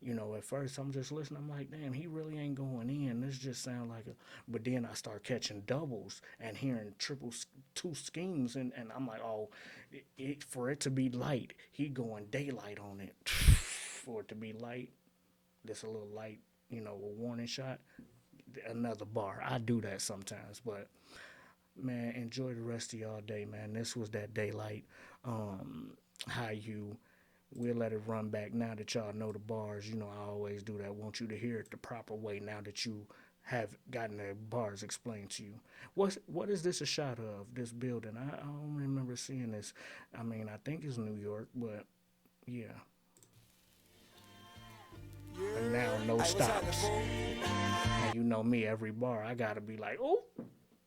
at first I'm just listening. I'm like, damn, he really ain't going in. This just sound like a... But then I start catching doubles and hearing two schemes. And I'm like, oh, for it to be light, he going Daylyt on it. For it to be light, this a little light, a warning shot. Another bar. I do that sometimes, but... Man, enjoy the rest of y'all day, man. This was that Daylyt HIYU. We'll let it run back now that y'all know the bars. I always do that. I want you to hear it the proper way now that you have gotten the bars explained to you. What is this a shot of, this building? I don't remember seeing this. I mean, I think it's New York, but yeah. And now no stops. And you know me, every bar, I got to be like, oh.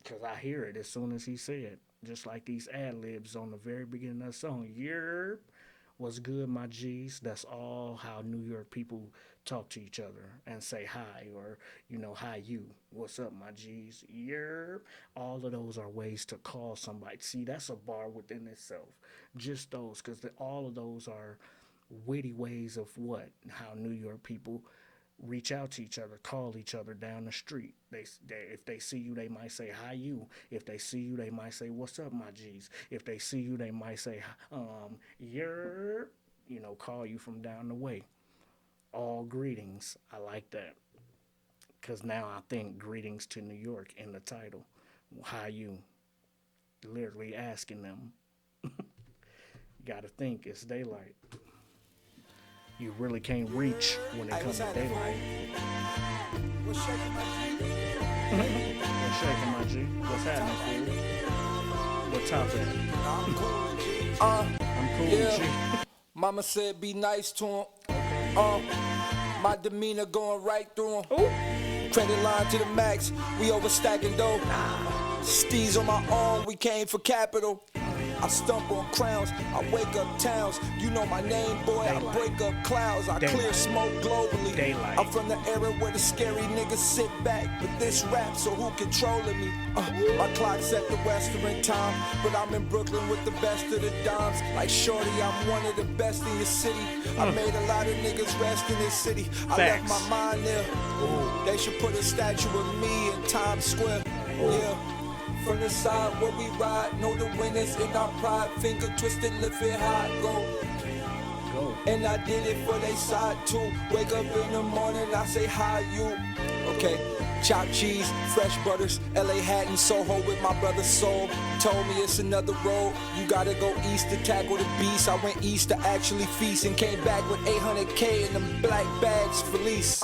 Because I hear it as soon as he said. Just like these ad-libs on the very beginning of the song. Yerp, what's good, my G's? That's all how New York people talk to each other and say hi or, hi you. What's up, my G's? Yerp. All of those are ways to call somebody. See, that's a bar within itself. Just those, because all of those are witty ways of what? How New York people reach out to each other, call each other down the street. If they see you, they might say hi you. If they see you, they might say what's up, my G's. If they see you, they might say you're, call you from down the way. All greetings. I like that, because now I think greetings to New York in the title. Hi you. Literally asking them. Gotta think it's Daylyt. You really can't reach when it comes to Daylyt. What's shaking my G? What's shaking, my G? What's happening, fool? What topic? I'm cool, G. I'm cool, yeah. G. Mama said be nice to him. My demeanor going right through him. Ooh. Credit line to the max, we overstacking though. Steez on my own, we came for capital. I stump on crowns, I wake up towns. You know my name, boy, Daylyt. I break up clouds. I clear Daylyt. smoke globally. Daylyt. I'm from the era where the scary niggas sit back. But this rap, so who controlling me? My clock's at the western time, but I'm in Brooklyn with the best of the dimes. Like Shorty, I'm one of the best in your city. I made a lot of niggas rest in this city. I left Facts. my mind there. They should put a statue of me in Times Square. Yeah. From the side where we ride, know the winners in our pride. Finger twisted, lift it high, go. And I did it for they side too. Wake up in the morning, I say HIYU. Okay, chopped cheese, fresh butters, LA hat and Soho with my brother Soul. Told me it's another road, you gotta go east to tackle the beast. I went east to actually feast and came back with 800K in them black bags for lease.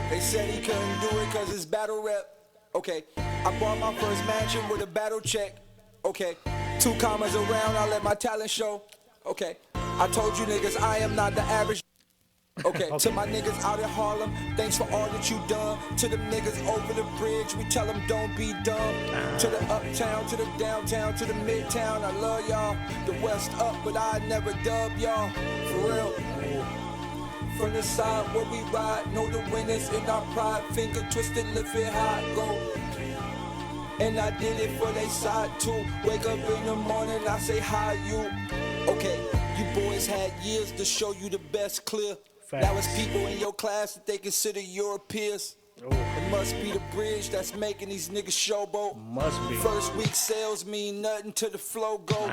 They said he couldn't do it cause it's Battlerap. Okay, I bought my first mansion with a battle check. Okay, 2 commas around, I let my talent show. Okay, I told you niggas I am not the average. Okay, to my niggas out in Harlem, thanks for all that you done. To them niggas over the bridge, we tell them don't be dumb. To the uptown, to the downtown, to the midtown, I love y'all. The west up, but I never dub y'all. For real. From the side where we ride, know the winners in our pride. Finger twisted, lift it high, go. And I did it for they side too. Wake up in the morning, I say HIYU. Okay, you boys had years to show you the best clear. Facts. Now it's people in your class that they consider your peers. It must be the bridge that's making these niggas showboat. Must be. First week sales mean nothing till the flow go.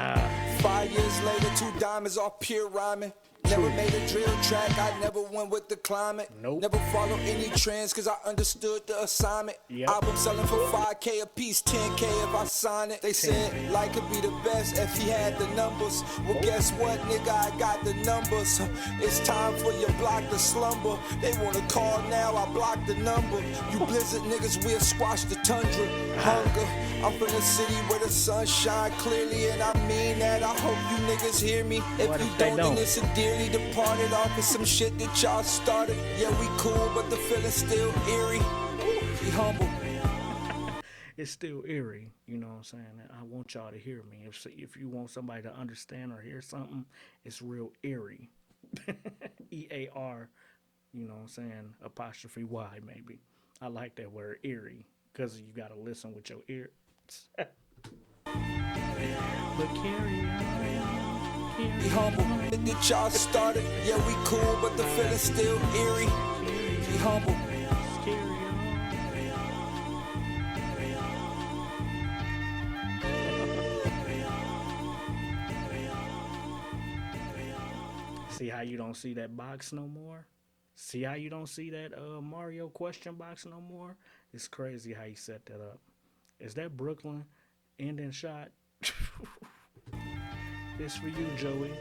5 years later, 2 diamonds off pure rhyming. Never made a drill track, I never went with the climate. Nope. Never followed any trends cause I understood the assignment. Yep. Album selling for 5K a piece, 10K if I sign it. They said like could be the best if he had the numbers. Well guess what nigga, I got the numbers. It's time for your block to slumber. They wanna call now, I block the number. You blizzard niggas, we'll squash the tundra. Hunger, I'm from the city where the sun shine clearly. And I mean that, I hope you niggas hear me. If What you if they don't, don't? then it's a dearly departed off of some shit that y'all started. Yeah, we cool, but the feeling's still eerie. Be humble. It's still eerie, you know what I'm saying? I want y'all to hear me. If you want somebody to understand or hear something, it's real eerie. EAR, you know what I'm saying? Apostrophe Y, maybe. I like that word, eerie, because you got to listen with your ears. But carry on. Be humble. That y'all started. Yeah, we cool, but the feeling's still eerie. Be humble. Carry on. See how you don't see that box no more? See how you don't see that Mario question box no more? It's crazy how you set that up. Is that Brooklyn ending shot? It's for you, Joey.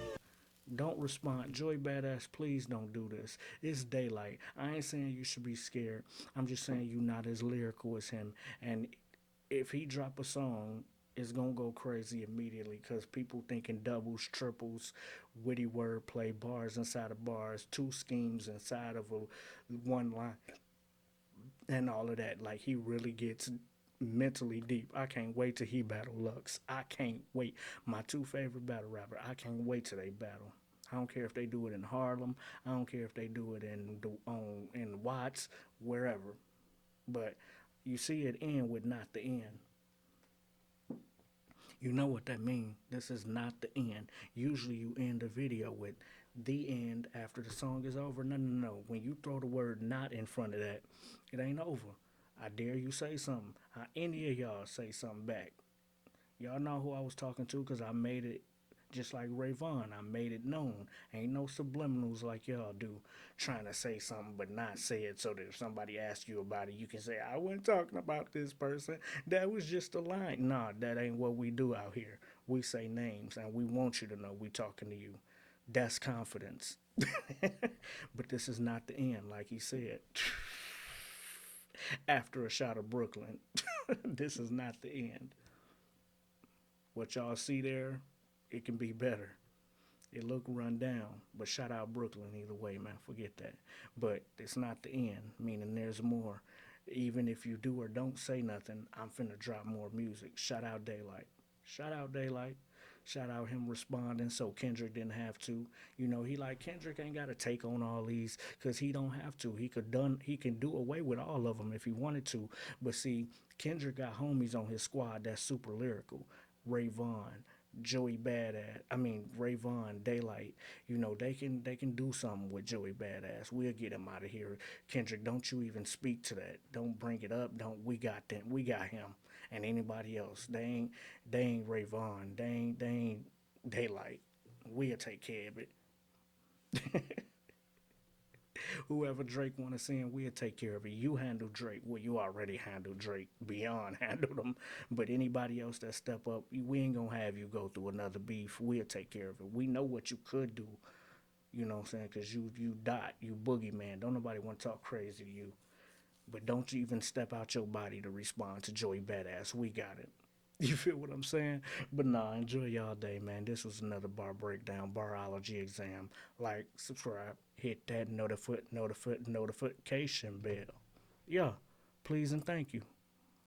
Don't respond. Joey Badass, please don't do this. It's Daylyt. I ain't saying you should be scared. I'm just saying you not as lyrical as him. And if he drop a song, it's going to go crazy immediately because people thinking doubles, triples, witty wordplay, bars inside of bars, 2 schemes inside of one line, and all of that. Like, he really gets mentally deep. I can't wait till he battle Lux. I can't wait. My 2 favorite battle rapper. I can't wait till they battle. I don't care if they do it in Harlem. I don't care if they do it in Watts, wherever. But you see it end with not the end. You know what that means. This is not the end. Usually you end a video with the end after the song is over. No. When you throw the word not in front of that, it ain't over. I dare you say something. How any of y'all say something back. Y'all know who I was talking to because I made it just like Ray Vaughn. I made it known. Ain't no subliminals like y'all do trying to say something but not say it so that if somebody asks you about it, you can say, I wasn't talking about this person. That was just a line. Nah, that ain't what we do out here. We say names and we want you to know we talking to you. That's confidence. But this is not the end, like he said. After a shot of Brooklyn. This is not the end. What y'all see there, it can be better. It look run down, but shout out Brooklyn either way, man. Forget that. But it's not the end, meaning there's more. Even if you do or don't say nothing, I'm finna drop more music. Shout out Daylyt. Shout out Daylyt. Shout out him responding so Kendrick didn't have to. You know, he like Kendrick ain't got to take on all these because he don't have to. He can do away with all of them if he wanted to. But see, Kendrick got homies on his squad that's super lyrical. Ray Vaughn, Joey Badass. I mean Ray Vaughn, Daylyt. You know they can do something with Joey Badass. We'll get him out of here. Kendrick, don't you even speak to that. Don't bring it up. Don't we got them? We got him and anybody else. They ain't Ray Vaughn. They ain't Daylyt. We'll take care of it. Whoever Drake want to send, we'll take care of it. You handle Drake. Well, you already handle Drake. Beyond handled him. But anybody else that step up, we ain't gonna have you go through another beef. We'll take care of it. We know what you could do. You know what I'm saying? Because you dot, you boogeyman. Don't nobody want to talk crazy to you. But don't you even step out your body to respond to Joey Badass. We got it. You feel what I'm saying? But nah, enjoy y'all day, man. This was another bar breakdown, Bar-Ology exam. Like, subscribe, hit that notification bell. Yeah, please and thank you.